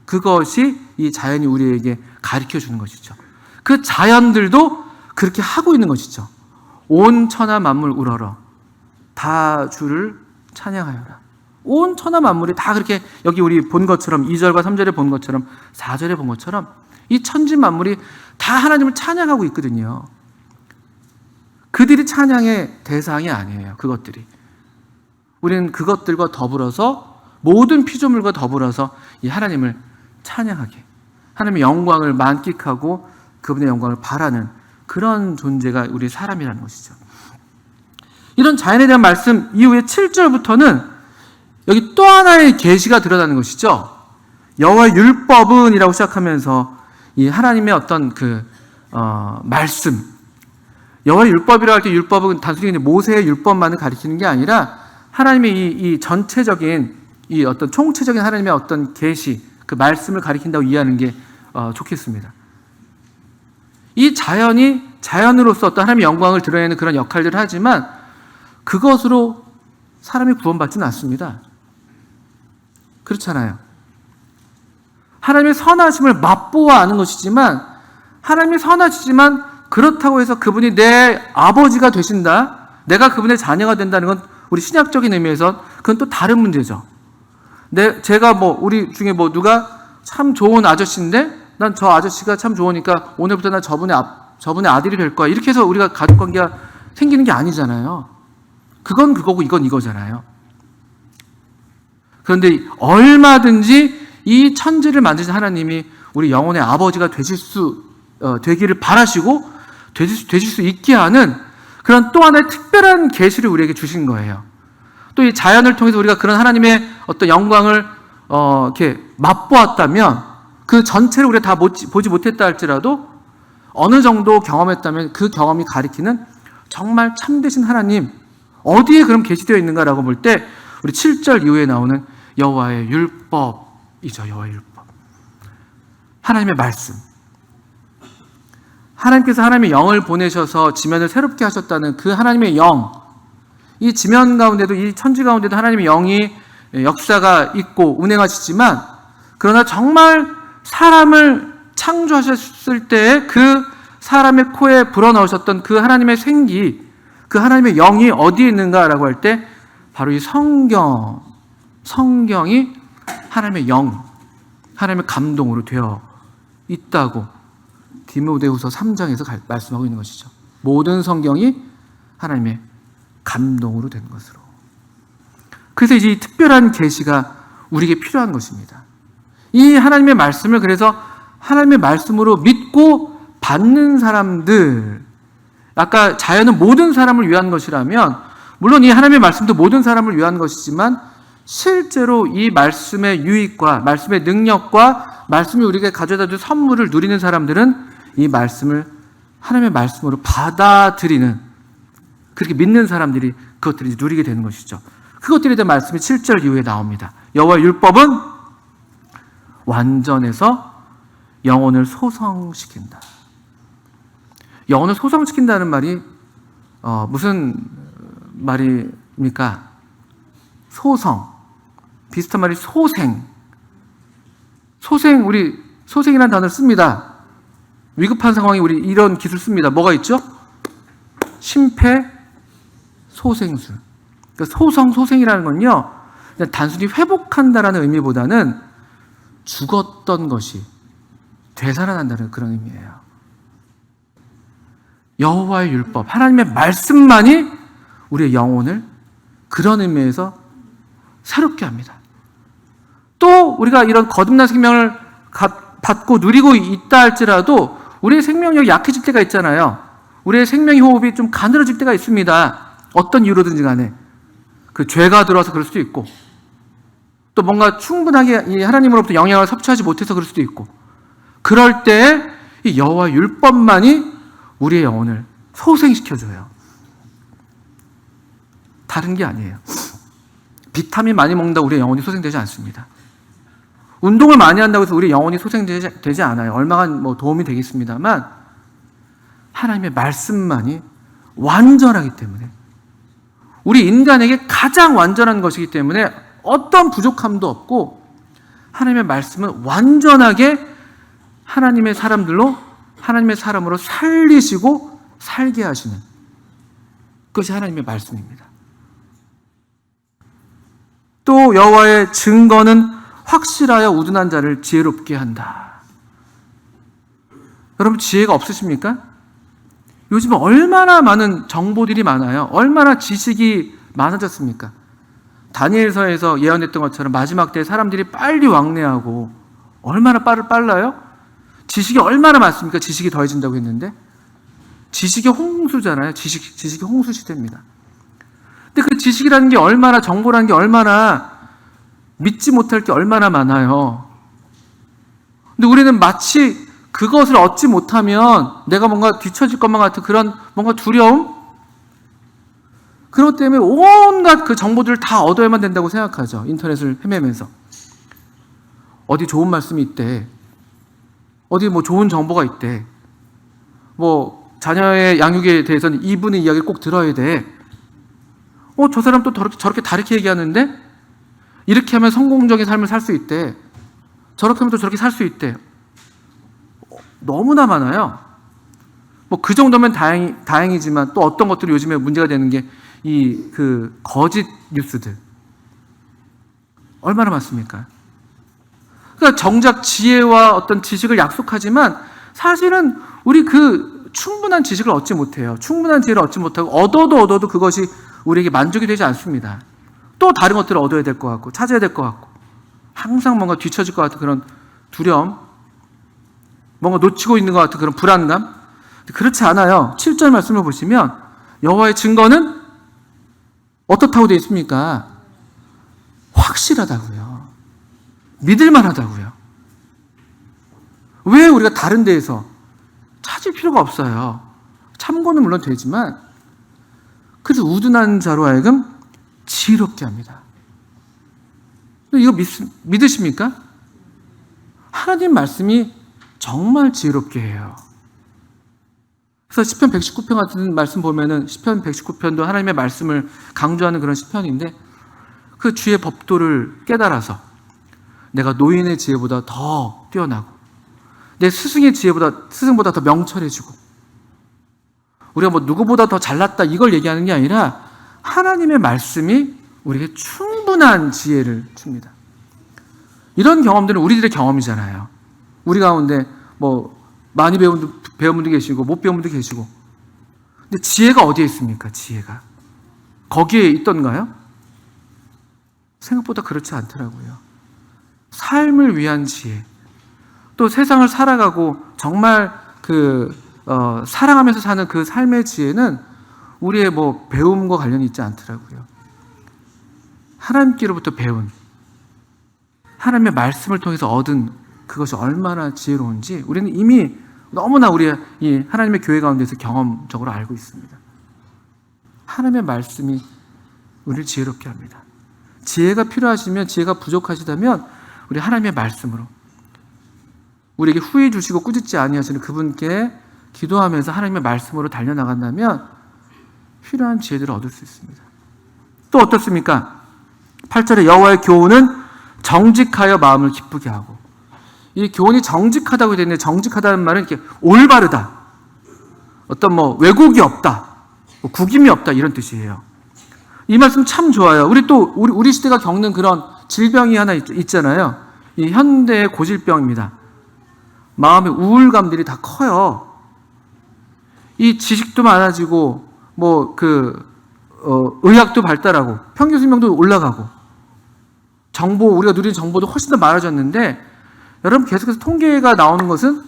그것이 이 자연이 우리에게 가르쳐주는 것이죠. 그 자연들도 그렇게 하고 있는 것이죠. 온 천하 만물 우러러 다 주를 찬양하여라. 온 천하 만물이 다 그렇게, 여기 우리 본 것처럼 2절과 3절에 본 것처럼 4절에 본 것처럼 이 천지 만물이 다 하나님을 찬양하고 있거든요. 그들이 찬양의 대상이 아니에요. 그것들이. 우리는 그것들과 더불어서, 모든 피조물과 더불어서 이 하나님을 찬양하게, 하나님의 영광을 만끽하고 그분의 영광을 바라는 그런 존재가 우리 사람이라는 것이죠. 이런 자연에 대한 말씀 이후에 7절부터는 여기 또 하나의 계시가 드러나는 것이죠. 여호와의 율법은 이라고 시작하면서 이 하나님의 어떤 말씀, 여호와의 율법이라고 할 때 율법은 단순히 모세의 율법만을 가리키는 게 아니라 하나님의 이 전체적인, 이 어떤 총체적인 하나님의 어떤 계시, 그 말씀을 가리킨다고 이해하는 게 좋겠습니다. 이 자연이 자연으로서 어떤 하나님의 영광을 드러내는 그런 역할들을 하지만 그것으로 사람이 구원받지는 않습니다. 그렇잖아요. 하나님의 선하심을 맛보아 아는 것이지만, 하나님이 선하시지만 그렇다고 해서 그분이 내 아버지가 되신다, 내가 그분의 자녀가 된다는 건 우리 신약적인 의미에서 그건 또 다른 문제죠. 제가 우리 중에 누가 참 좋은 아저씨인데 난 저 아저씨가 참 좋으니까 오늘부터 난 저분의 아들이 될 거야, 이렇게 해서 우리가 가족관계가 생기는 게 아니잖아요. 그건 그거고 이건 이거잖아요. 그런데 얼마든지 이 천지를 만드신 하나님이 우리 영혼의 아버지가 되기를 바라시고 되실 수 있게 하는 그런 또 하나의 특별한 계시를 우리에게 주신 거예요. 또 이 자연을 통해서 우리가 그런 하나님의 어떤 영광을 이렇게 맛보았다면, 그 전체를 우리가 다 보지 못했다 할지라도 어느 정도 경험했다면 그 경험이 가리키는 정말 참되신 하나님, 어디에 그럼 계시되어 있는가라고 볼 때 우리 7절 이후에 나오는 여호와의 율법이죠. 여호와의 율법, 하나님의 말씀. 하나님께서 하나님의 영을 보내셔서 지면을 새롭게 하셨다는 그 하나님의 영, 이 지면 가운데도, 이 천지 가운데도 하나님의 영이 역사가 있고 운행하시지만, 그러나 정말 사람을 창조하셨을 때 그 사람의 코에 불어넣으셨던 그 하나님의 생기, 그 하나님의 영이 어디에 있는가라고 할 때 바로 이 성경이 하나님의 영, 하나님의 감동으로 되어 있다고 디모데후서 3장에서 말씀하고 있는 것이죠. 모든 성경이 하나님의 감동으로 된 것으로. 그래서 이제 이 특별한 계시가 우리에게 필요한 것입니다. 이 하나님의 말씀을 그래서 하나님의 말씀으로 믿고 받는 사람들, 아까 자연은 모든 사람을 위한 것이라면 물론 이 하나님의 말씀도 모든 사람을 위한 것이지만 실제로 이 말씀의 유익과 말씀의 능력과 말씀이 우리에게 가져다 줄 선물을 누리는 사람들은 이 말씀을 하나님의 말씀으로 받아들이는, 그렇게 믿는 사람들이 그것들을 누리게 되는 것이죠. 그것들에 대한 말씀이 7절 이후에 나옵니다. 여호와의 율법은 완전해서 영혼을 소성시킨다. 영혼을 소성시킨다는 말이 무슨 말입니까? 소성. 비슷한 말이 소생. 우리 소생이라는 단어를 씁니다. 위급한 상황에 우리 이런 기술 씁니다. 뭐가 있죠? 심폐소생술. 그러니까 소생이라는 건요, 그냥 단순히 회복한다라는 의미보다는 죽었던 것이 되살아난다는 그런 의미예요. 여호와의 율법, 하나님의 말씀만이 우리의 영혼을 그런 의미에서 새롭게 합니다. 또 우리가 이런 거듭난 생명을 받고 누리고 있다 할지라도 우리의 생명력이 약해질 때가 있잖아요. 우리의 생명의 호흡이 좀 가늘어질 때가 있습니다. 어떤 이유로든지 간에. 그 죄가 들어와서 그럴 수도 있고, 또 뭔가 충분하게 이 하나님으로부터 영향을 섭취하지 못해서 그럴 수도 있고, 그럴 때 이 여호와의 율법만이 우리의 영혼을 소생시켜줘요. 다른 게 아니에요. 비타민 많이 먹는다고 우리의 영혼이 소생되지 않습니다. 운동을 많이 한다고 해서 우리의 영혼이 소생되지 않아요. 얼마나 도움이 되겠습니다만 하나님의 말씀만이 완전하기 때문에, 우리 인간에게 가장 완전한 것이기 때문에 어떤 부족함도 없고, 하나님의 말씀은 완전하게 하나님의 사람들로, 하나님의 사람으로 살리시고 살게 하시는 그것이 하나님의 말씀입니다. 또 여호와의 증거는 확실하여 우둔한 자를 지혜롭게 한다. 여러분, 지혜가 없으십니까? 요즘 얼마나 많은 정보들이 많아요. 얼마나 지식이 많아졌습니까? 다니엘서에서 예언했던 것처럼 마지막 때에 사람들이 빨리 왕래하고, 얼마나 빨라요? 지식이 얼마나 많습니까? 지식이 더해진다고 했는데 지식의 홍수잖아요. 지식의 홍수 시대입니다. 근데 그 지식이라는 게 얼마나, 정보라는 게 얼마나, 믿지 못할 게 얼마나 많아요. 근데 우리는 마치 그것을 얻지 못하면 내가 뭔가 뒤처질 것만 같은 그런 뭔가 두려움, 그것 때문에 온갖 그 정보들을 다 얻어야만 된다고 생각하죠. 인터넷을 헤매면서. 어디 좋은 말씀이 있대, 어디 좋은 정보가 있대, 자녀의 양육에 대해서는 이분의 이야기를 꼭 들어야 돼. 저 사람 또 저렇게 다르게 얘기하는데 이렇게 하면 성공적인 삶을 살 수 있대, 저렇게 하면 또 저렇게 살 수 있대. 너무나 많아요. 그 정도면 다행이지만 또 어떤 것들이 요즘에 문제가 되는 게 그 거짓 뉴스들 얼마나 많습니까? 그러니까 정작 지혜와 어떤 지식을 약속하지만 사실은 우리 그 충분한 지식을 얻지 못해요. 충분한 지혜를 얻지 못하고 얻어도 그것이 우리에게 만족이 되지 않습니다. 또 다른 것들을 얻어야 될 것 같고 찾아야 될 것 같고, 항상 뭔가 뒤처질 것 같은 그런 두려움, 뭔가 놓치고 있는 것 같은 그런 불안감. 그렇지 않아요. 7절 말씀을 보시면 여호와의 증거는 어떻다고 되어 있습니까? 확실하다고요. 믿을만하다고요. 왜 우리가 다른 데에서 찾을 필요가 없어요. 참고는 물론 되지만, 그래서 우둔한 자로 하여금 지혜롭게 합니다. 이거 믿으십니까? 하나님 말씀이 정말 지혜롭게 해요. 그래서 시편 119편 같은 말씀 보면은 시편 119편도 하나님의 말씀을 강조하는 그런 시편인데 그 주의 법도를 깨달아서 내가 노인의 지혜보다 더 뛰어나고 내 스승보다 더 명철해지고 우리가 뭐 누구보다 더 잘났다 이걸 얘기하는 게 아니라 하나님의 말씀이 우리에게 충분한 지혜를 줍니다. 이런 경험들은 우리들의 경험이잖아요. 우리 가운데 뭐 많이 배운 분도 계시고 못 배운 분도 계시고 근데 지혜가 어디에 있습니까? 지혜가 거기에 있던가요? 생각보다 그렇지 않더라고요. 삶을 위한 지혜 또 세상을 살아가고 정말 사랑하면서 사는 그 삶의 지혜는 우리의 뭐 배움과 관련이 있지 않더라고요. 하나님께로부터 배운 하나님의 말씀을 통해서 얻은 그것이 얼마나 지혜로운지 우리는 이미 너무나 우리 이 하나님의 교회 가운데서 경험적으로 알고 있습니다. 하나님의 말씀이 우리를 지혜롭게 합니다. 지혜가 필요하시면, 지혜가 부족하시다면 우리 하나님의 말씀으로 우리에게 후회 주시고 꾸짖지 아니하시는 그분께 기도하면서 하나님의 말씀으로 달려나간다면 필요한 지혜들을 얻을 수 있습니다. 또 어떻습니까? 8절에 여호와의 교훈은 정직하여 마음을 기쁘게 하고, 이 교훈이 정직하다고 되어 있는데 정직하다는 말은 이렇게 올바르다, 어떤 뭐 왜곡이 없다, 뭐 구김이 없다 이런 뜻이에요. 이 말씀 참 좋아요. 우리 시대가 겪는 그런 질병이 하나 있잖아요. 이 현대의 고질병입니다. 마음의 우울감들이 다 커요. 이 지식도 많아지고 의학도 발달하고 평균 수명도 올라가고 우리가 누리는 정보도 훨씬 더 많아졌는데, 여러분 계속해서 통계가 나오는 것은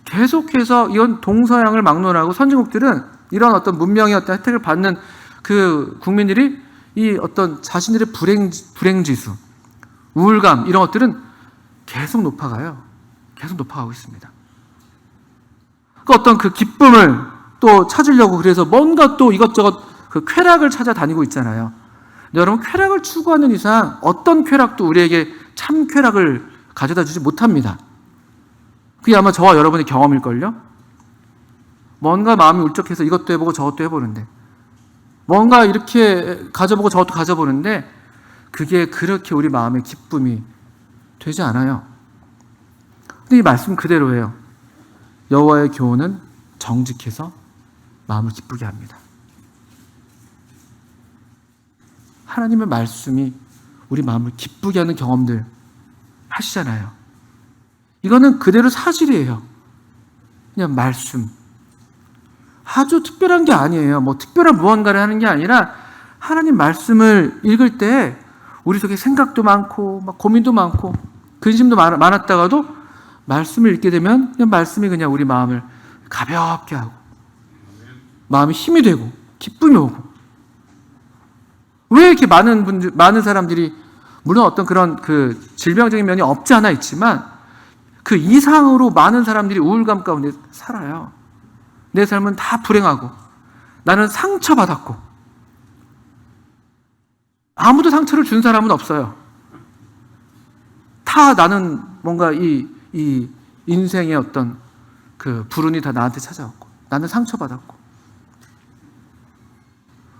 계속해서 이건 동서양을 막론하고 선진국들은 이런 어떤 문명의 어떤 혜택을 받는 그 국민들이 이 어떤 자신들의 불행지수, 우울감 이런 것들은 계속 높아가요. 계속 높아가고 있습니다. 어떤 그 기쁨을 또 찾으려고 그래서 뭔가 또 이것저것 그 쾌락을 찾아다니고 있잖아요. 근데 여러분, 쾌락을 추구하는 이상 어떤 쾌락도 우리에게 참 쾌락을 가져다 주지 못합니다. 그게 아마 저와 여러분의 경험일걸요? 뭔가 마음이 울적해서 이것도 해보고 저것도 해보는데, 뭔가 이렇게 가져보고 저것도 가져보는데 그게 그렇게 우리 마음의 기쁨이 되지 않아요. 근데 이 말씀 그대로예요. 여호와의 교훈은 정직해서 마음을 기쁘게 합니다. 하나님의 말씀이 우리 마음을 기쁘게 하는 경험들 하시잖아요. 이거는 그대로 사실이에요. 그냥 말씀. 아주 특별한 게 아니에요. 뭐 특별한 무언가를 하는 게 아니라 하나님 말씀을 읽을 때 우리 속에 생각도 많고 막 고민도 많고 근심도 많았다가도 말씀을 읽게 되면 그냥 말씀이 그냥 우리 마음을 가볍게 하고 마음이 힘이 되고 기쁨이 오고. 왜 이렇게 많은 사람들이 물론 어떤 그런 그 질병적인 면이 없지 않아 있지만 그 이상으로 많은 사람들이 우울감 가운데 살아요. 내 삶은 다 불행하고 나는 상처받았고, 아무도 상처를 준 사람은 없어요. 다 나는 뭔가 이 인생의 어떤 그 불운이 다 나한테 찾아왔고 나는 상처받았고,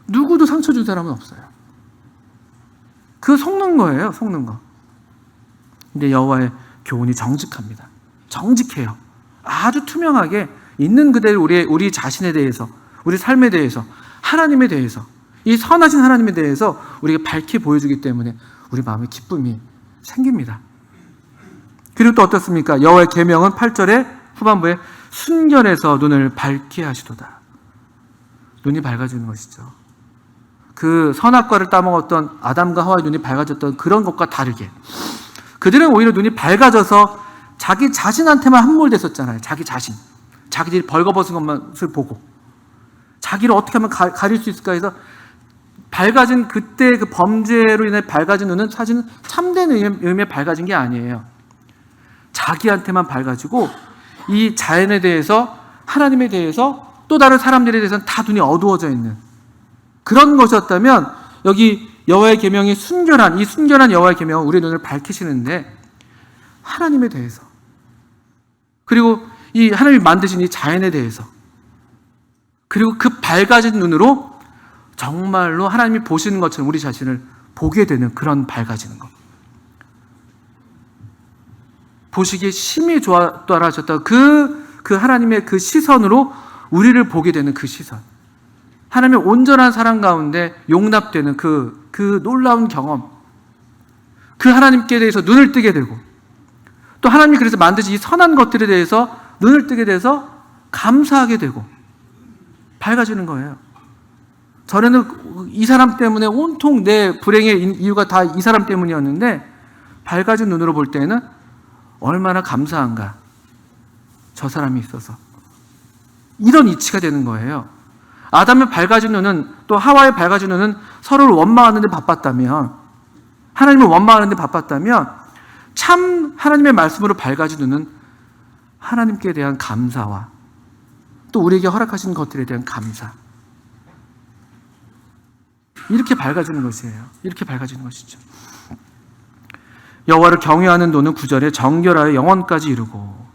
누구도 상처 준 사람은 없어요. 속는 거예요. 속는 거. 근데 여호와의 교훈이 정직합니다. 정직해요. 아주 투명하게 있는 그대로 우리 자신에 대해서, 우리 삶에 대해서, 하나님에 대해서, 이 선하신 하나님에 대해서 우리가 밝히 보여주기 때문에 우리 마음에 기쁨이 생깁니다. 그리고 또 어떻습니까? 여호와의 계명은 8절에 후반부에 순결해서 눈을 밝게 하시도다. 눈이 밝아지는 것이죠. 그 선악과를 따먹었던 아담과 하와의 눈이 밝아졌던 그런 것과 다르게 그들은 오히려 눈이 밝아져서 자기 자신한테만 함몰됐었잖아요. 자기들이 벌거벗은 것만을 보고 자기를 어떻게 하면 가릴 수 있을까 해서 밝아진 그때 그 범죄로 인해 밝아진 눈은 사실은 참된 의미에 밝아진 게 아니에요. 자기한테만 밝아지고 이 자연에 대해서, 하나님에 대해서, 또 다른 사람들에 대해서는 다 눈이 어두워져 있는 그런 것이었다면, 여기 여호와의 계명이 순결한 여호와의 계명은 우리의 눈을 밝히시는데 하나님에 대해서, 그리고 이 하나님이 만드신 이 자연에 대해서, 그리고 그 밝아진 눈으로 정말로 하나님이 보시는 것처럼 우리 자신을 보게 되는 그런 밝아지는 것. 보시기에 심히 좋았더라 하셨다. 그 하나님의 그 시선으로 우리를 보게 되는 그 시선. 하나님의 온전한 사랑 가운데 용납되는 그 놀라운 경험. 그 하나님께 대해서 눈을 뜨게 되고, 또 하나님이 그래서 만드신 이 선한 것들에 대해서 눈을 뜨게 돼서 감사하게 되고 밝아지는 거예요. 전에는 이 사람 때문에 온통 내 불행의 이유가 다 이 사람 때문이었는데, 밝아진 눈으로 볼 때는 얼마나 감사한가, 저 사람이 있어서. 이런 이치가 되는 거예요. 아담의 밝아진 눈은, 또 하와의 밝아진 눈은 서로를 원망하는 데 바빴다면, 하나님을 원망하는 데 바빴다면, 참 하나님의 말씀으로 밝아진 눈은 하나님께 대한 감사와 또 우리에게 허락하신 것들에 대한 감사, 이렇게 밝아지는 것이에요. 이렇게 밝아지는 것이죠. 여호와를 경외하는 도는 9절에 정결하여 영원까지 이르고,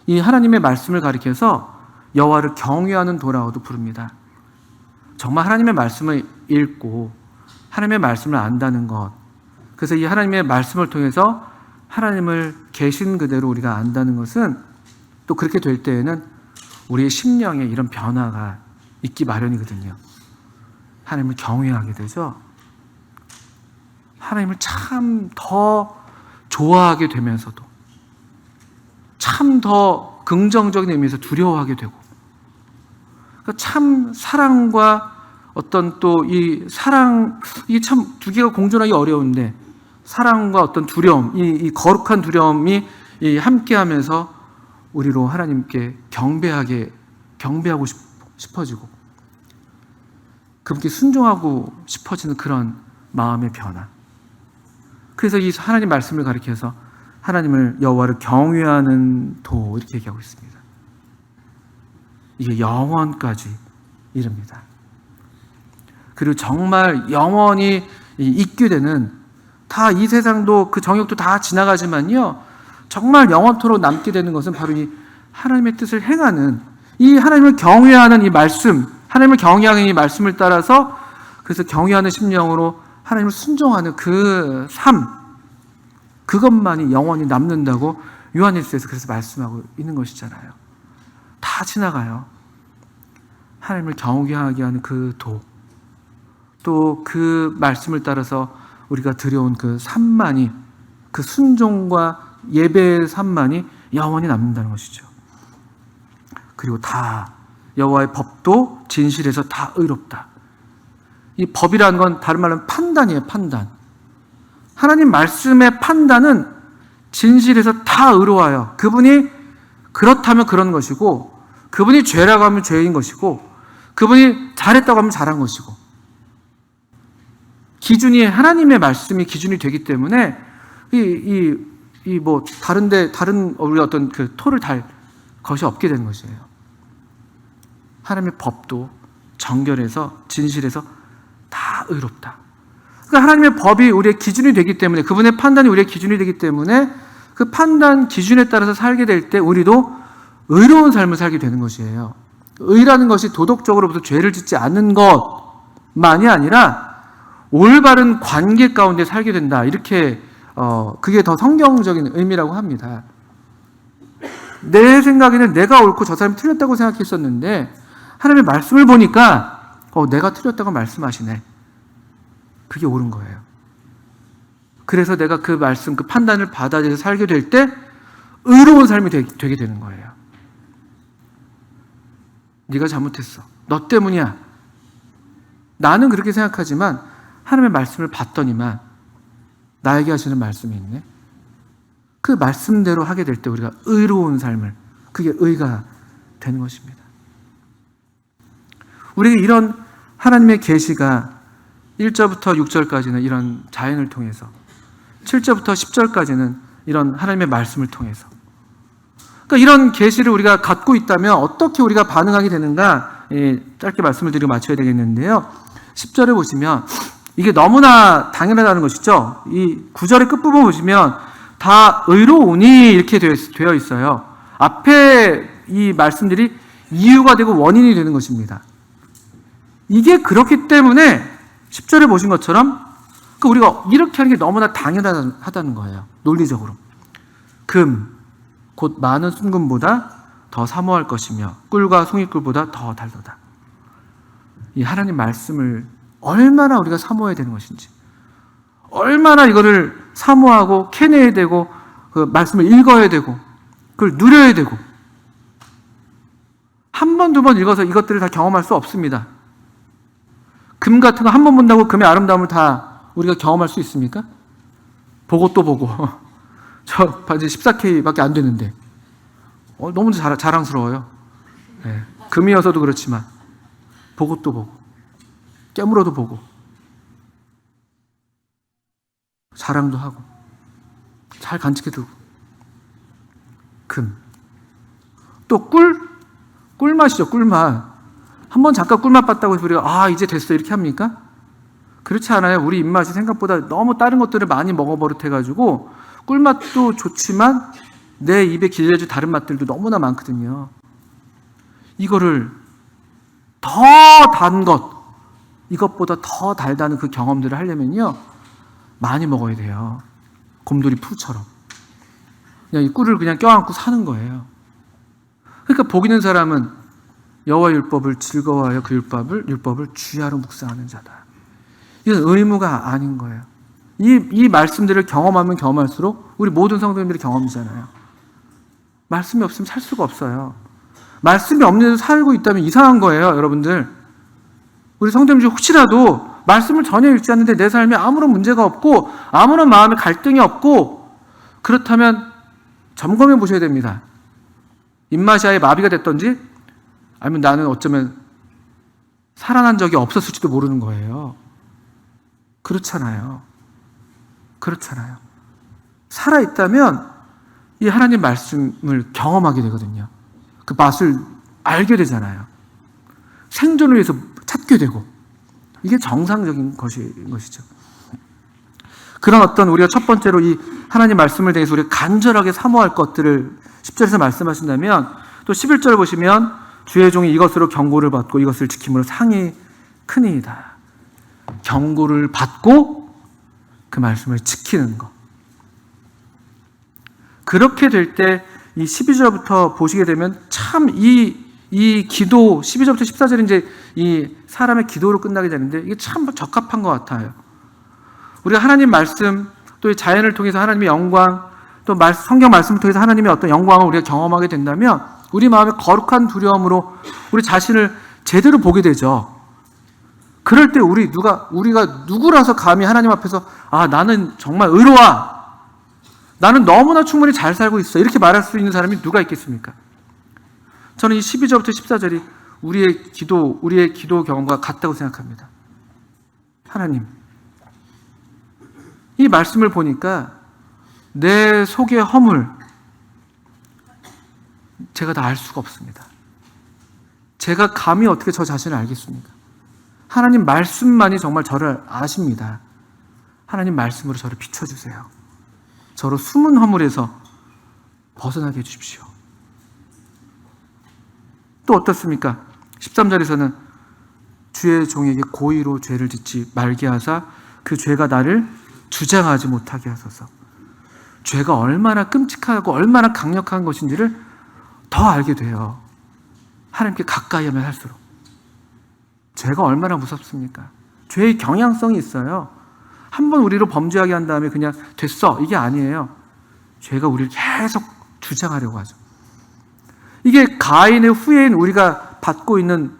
이 하나님의 말씀을 가리켜서 여호와를 경외하는 도라고도 부릅니다. 정말 하나님의 말씀을 읽고 하나님의 말씀을 안다는 것, 그래서 이 하나님의 말씀을 통해서 하나님을 계신 그대로 우리가 안다는 것은, 또 그렇게 될 때에는 우리의 심령에 이런 변화가 있기 마련이거든요. 하나님을 경외하게 되죠. 하나님을 참 더 좋아하게 되면서도 참 더 긍정적인 의미에서 두려워하게 되고, 그러니까 참 사랑과 어떤 또 이 사랑, 이게 참 두 개가 공존하기 어려운데, 사랑과 어떤 두려움, 이 거룩한 두려움이 함께하면서 우리로 하나님께 경배하고 싶어지고 그분께 순종하고 싶어지는 그런 마음의 변화. 그래서 이 하나님 말씀을 가리켜서 하나님을, 여호와를 경외하는 도, 이렇게 얘기하고 있습니다. 이게 영원까지 이릅니다. 그리고 정말 영원히 있게 되는, 다 이 세상도 그 정욕도 다 지나가지만요, 정말 영원토록 남게 되는 것은 바로 이 하나님의 뜻을 행하는, 이 하나님을 경외하는 이 말씀, 하나님을 경외하는 이 말씀을 따라서, 그래서 경외하는 심령으로 하나님을 순종하는 그 삶, 그것만이 영원히 남는다고 요한일서에서 그래서 말씀하고 있는 것이잖아요. 다 지나가요. 하나님을 경외하게 하는 그 도, 또 그 말씀을 따라서 우리가 들여온 그 삶만이, 그 순종과 예배의 삶만이 영원히 남는다는 것이죠. 그리고 다 여호와의 법도 진실에서 다 의롭다. 이 법이라는 건 다른 말로 판단이에요. 판단. 하나님 말씀의 판단은 진실에서 다 의로워요. 그분이 그렇다면 그런 것이고, 그분이 죄라고 하면 죄인 것이고, 그분이 잘했다고 하면 잘한 것이고, 기준이 하나님의 말씀이 기준이 되기 때문에 다른 우리 어떤 그 토를 달 것이 없게 되는 것이에요. 하나님의 법도 정결해서 진실해서 다 의롭다. 그러니까 하나님의 법이 우리의 기준이 되기 때문에, 그분의 판단이 우리의 기준이 되기 때문에, 그 판단 기준에 따라서 살게 될 때 우리도 의로운 삶을 살게 되는 것이에요. 의라는 것이 도덕적으로부터 죄를 짓지 않는 것만이 아니라 올바른 관계 가운데 살게 된다. 이렇게 그게 더 성경적인 의미라고 합니다. 내 생각에는 내가 옳고 저 사람이 틀렸다고 생각했었는데, 하나님의 말씀을 보니까 내가 틀렸다고 말씀하시네. 그게 옳은 거예요. 그래서 내가 그 말씀, 그 판단을 받아들여서 살게 될 때 의로운 삶이 되게 되는 거예요. 네가 잘못했어. 너 때문이야. 나는 그렇게 생각하지만 하나님의 말씀을 봤더니만 나에게 하시는 말씀이 있네. 그 말씀대로 하게 될 때 우리가 의로운 삶을, 그게 의가 되는 것입니다. 우리가 이런 하나님의 계시가 1절부터 6절까지는 이런 자연을 통해서, 7절부터 10절까지는 이런 하나님의 말씀을 통해서, 그러니까 이런 계시를 우리가 갖고 있다면 어떻게 우리가 반응하게 되는가, 짧게 말씀을 드리고 마쳐야 되겠는데요. 10절을 보시면 이게 너무나 당연하다는 것이죠. 이 9절의 끝부분 보시면 다 의로우니 이렇게 되어 있어요. 앞에 이 말씀들이 이유가 되고 원인이 되는 것입니다. 이게 그렇기 때문에 10절에 보신 것처럼 우리가 이렇게 하는 게 너무나 당연하다는 거예요. 논리적으로. 금, 곧 많은 순금보다 더 사모할 것이며 꿀과 송이꿀보다 더 달도다. 이 하나님 말씀을 얼마나 우리가 사모해야 되는 것인지, 얼마나 이거를 사모하고 캐내야 되고 그 말씀을 읽어야 되고 그걸 누려야 되고, 한 번, 두 번 읽어서 이것들을 다 경험할 수 없습니다. 금 같은 거 한 번 본다고 금의 아름다움을 다 우리가 경험할 수 있습니까? 보고 또 보고. 저 바지 14K밖에 안 되는데 너무 자랑스러워요. 네. 금이어서도 그렇지만 보고 또 보고 깨물어도 보고 자랑도 하고 잘 간직해 두고. 금. 또 꿀맛이죠. 꿀맛. 한번 잠깐 꿀맛 봤다고 해서 우리가 이제 됐어 이렇게 합니까? 그렇지 않아요. 우리 입맛이 생각보다 너무 다른 것들을 많이 먹어버릇해가지고 꿀맛도 좋지만 내 입에 길려질 다른 맛들도 너무나 많거든요. 이거를 더 단 것, 이것보다 더 달다는 그 경험들을 하려면요 많이 먹어야 돼요. 곰돌이 푸처럼 그냥 이 꿀을 그냥 껴안고 사는 거예요. 그러니까 복 있는 사람은 여호와 율법을 즐거워하여 그 율법을 주야로 묵상하는 자다. 이건 의무가 아닌 거예요. 이 말씀들을 경험하면 경험할수록 우리 모든 성도님들이 경험이잖아요. 말씀이 없으면 살 수가 없어요. 말씀이 없는데도 살고 있다면 이상한 거예요, 여러분들. 우리 성도님 중 혹시라도 말씀을 전혀 읽지 않는데 내 삶에 아무런 문제가 없고 아무런 마음에 갈등이 없고, 그렇다면 점검해 보셔야 됩니다. 입맛이 아예 마비가 됐던지, 아니면 나는 어쩌면 살아난 적이 없었을지도 모르는 거예요. 그렇잖아요. 살아있다면 이 하나님 말씀을 경험하게 되거든요. 그 맛을 알게 되잖아요. 생존을 위해서 찾게 되고, 이게 정상적인 것이죠. 그런 어떤 우리가 첫 번째로 이 하나님 말씀을 대해서 우리가 간절하게 사모할 것들을 10절에서 말씀하신다면, 또 11절 보시면 주의 종이 이것으로 경고를 받고 이것을 지킴으로 상이 크니이다. 경고를 받고 그 말씀을 지키는 것. 그렇게 될 때 이 12절부터 보시게 되면 참 이 기도, 12절부터 14절은 이제 이 사람의 기도로 끝나게 되는데 이게 참 적합한 것 같아요. 우리가 하나님 말씀, 또 이 자연을 통해서 하나님의 영광, 또 성경 말씀을 통해서 하나님의 어떤 영광을 우리가 경험하게 된다면 우리 마음에 거룩한 두려움으로 우리 자신을 제대로 보게 되죠. 그럴 때 우리가 누구라서 감히 하나님 앞에서 나는 정말 의로워, 나는 너무나 충분히 잘 살고 있어, 이렇게 말할 수 있는 사람이 누가 있겠습니까? 저는 이 12절부터 14절이 우리의 기도 경험과 같다고 생각합니다. 하나님, 이 말씀을 보니까 내 속의 허물, 제가 다 알 수가 없습니다. 제가 감히 어떻게 저 자신을 알겠습니까? 하나님 말씀만이 정말 저를 아십니다. 하나님 말씀으로 저를 비춰주세요. 저로 숨은 허물에서 벗어나게 해주십시오. 또 어떻습니까? 13절에서는 주의 종에게 고의로 죄를 짓지 말게 하사 그 죄가 나를 주장하지 못하게 하소서. 죄가 얼마나 끔찍하고 얼마나 강력한 것인지를 더 알게 돼요. 하나님께 가까이 하면 할수록. 죄가 얼마나 무섭습니까? 죄의 경향성이 있어요. 한번 우리로 범죄하게 한 다음에 그냥 됐어, 이게 아니에요. 죄가 우리를 계속 주장하려고 하죠. 이게 가인의 후예인 우리가 받고 있는,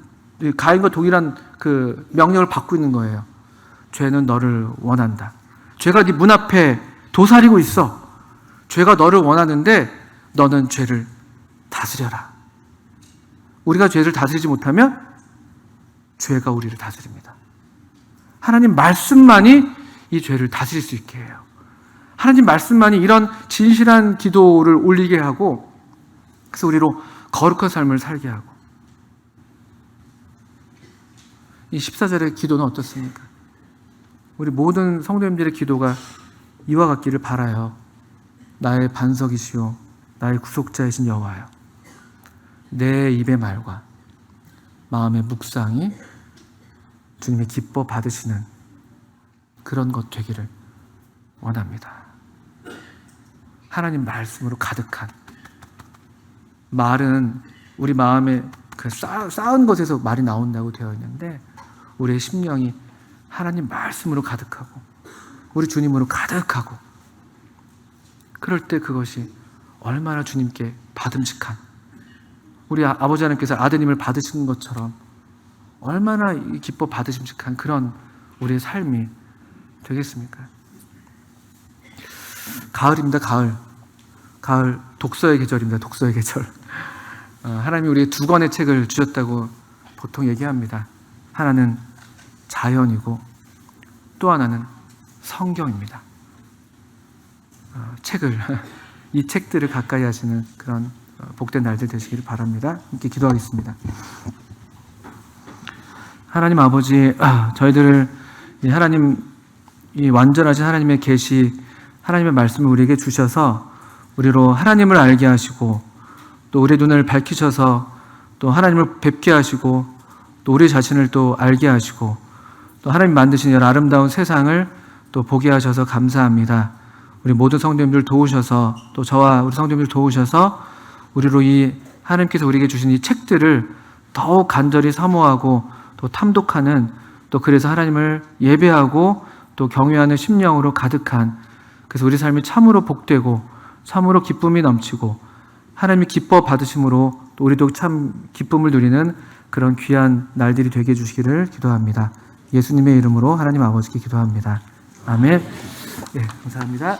가인과 동일한 그 명령을 받고 있는 거예요. 죄는 너를 원한다. 죄가 네 문 앞에 도사리고 있어. 죄가 너를 원하는데 너는 죄를 다스려라. 우리가 죄를 다스리지 못하면 죄가 우리를 다스립니다. 하나님 말씀만이 이 죄를 다스릴 수 있게 해요. 하나님 말씀만이 이런 진실한 기도를 올리게 하고, 그래서 우리로 거룩한 삶을 살게 하고. 이 14절의 기도는 어떻습니까? 우리 모든 성도님들의 기도가 이와 같기를 바라요. 나의 반석이시오 나의 구속자이신 여호와여, 내 입의 말과 마음의 묵상이 주님이 기뻐 받으시는 그런 것 되기를 원합니다. 하나님 말씀으로 가득한, 말은 우리 마음에 그 쌓은 것에서 말이 나온다고 되어 있는데, 우리의 심령이 하나님 말씀으로 가득하고 우리 주님으로 가득하고, 그럴 때 그것이 얼마나 주님께 받음직한, 우리 아버지 하나님께서 아드님을 받으신 것처럼 얼마나 기뻐 받으심직한 그런 우리의 삶이 되겠습니까? 가을입니다. 가을 독서의 계절입니다. 독서의 계절. 하나님이 우리에게 두 권의 책을 주셨다고 보통 얘기합니다. 하나는 자연이고 또 하나는 성경입니다. 이 책들을 가까이 하시는 그런 복된 날들 되시기를 바랍니다. 함께 기도하겠습니다. 하나님 아버지, 저희들을 이 완전하신 하나님의 계시, 하나님의 말씀을 우리에게 주셔서 우리로 하나님을 알게 하시고, 또 우리의 눈을 밝히셔서 또 하나님을 뵙게 하시고, 또 우리 자신을 또 알게 하시고, 또 하나님 만드신 여러 아름다운 세상을 또 보게 하셔서 감사합니다. 우리 모든 성도님들 도우셔서, 또 저와 우리 성도님들 도우셔서 우리로 이 하나님께서 우리에게 주신 이 책들을 더욱 간절히 사모하고 또 탐독하는, 또 그래서 하나님을 예배하고 또 경외하는 심령으로 가득한, 그래서 우리 삶이 참으로 복되고 참으로 기쁨이 넘치고 하나님이 기뻐 받으심으로 또 우리도 참 기쁨을 누리는 그런 귀한 날들이 되게 해주시기를 기도합니다. 예수님의 이름으로 하나님 아버지께 기도합니다. 아멘. 네, 감사합니다.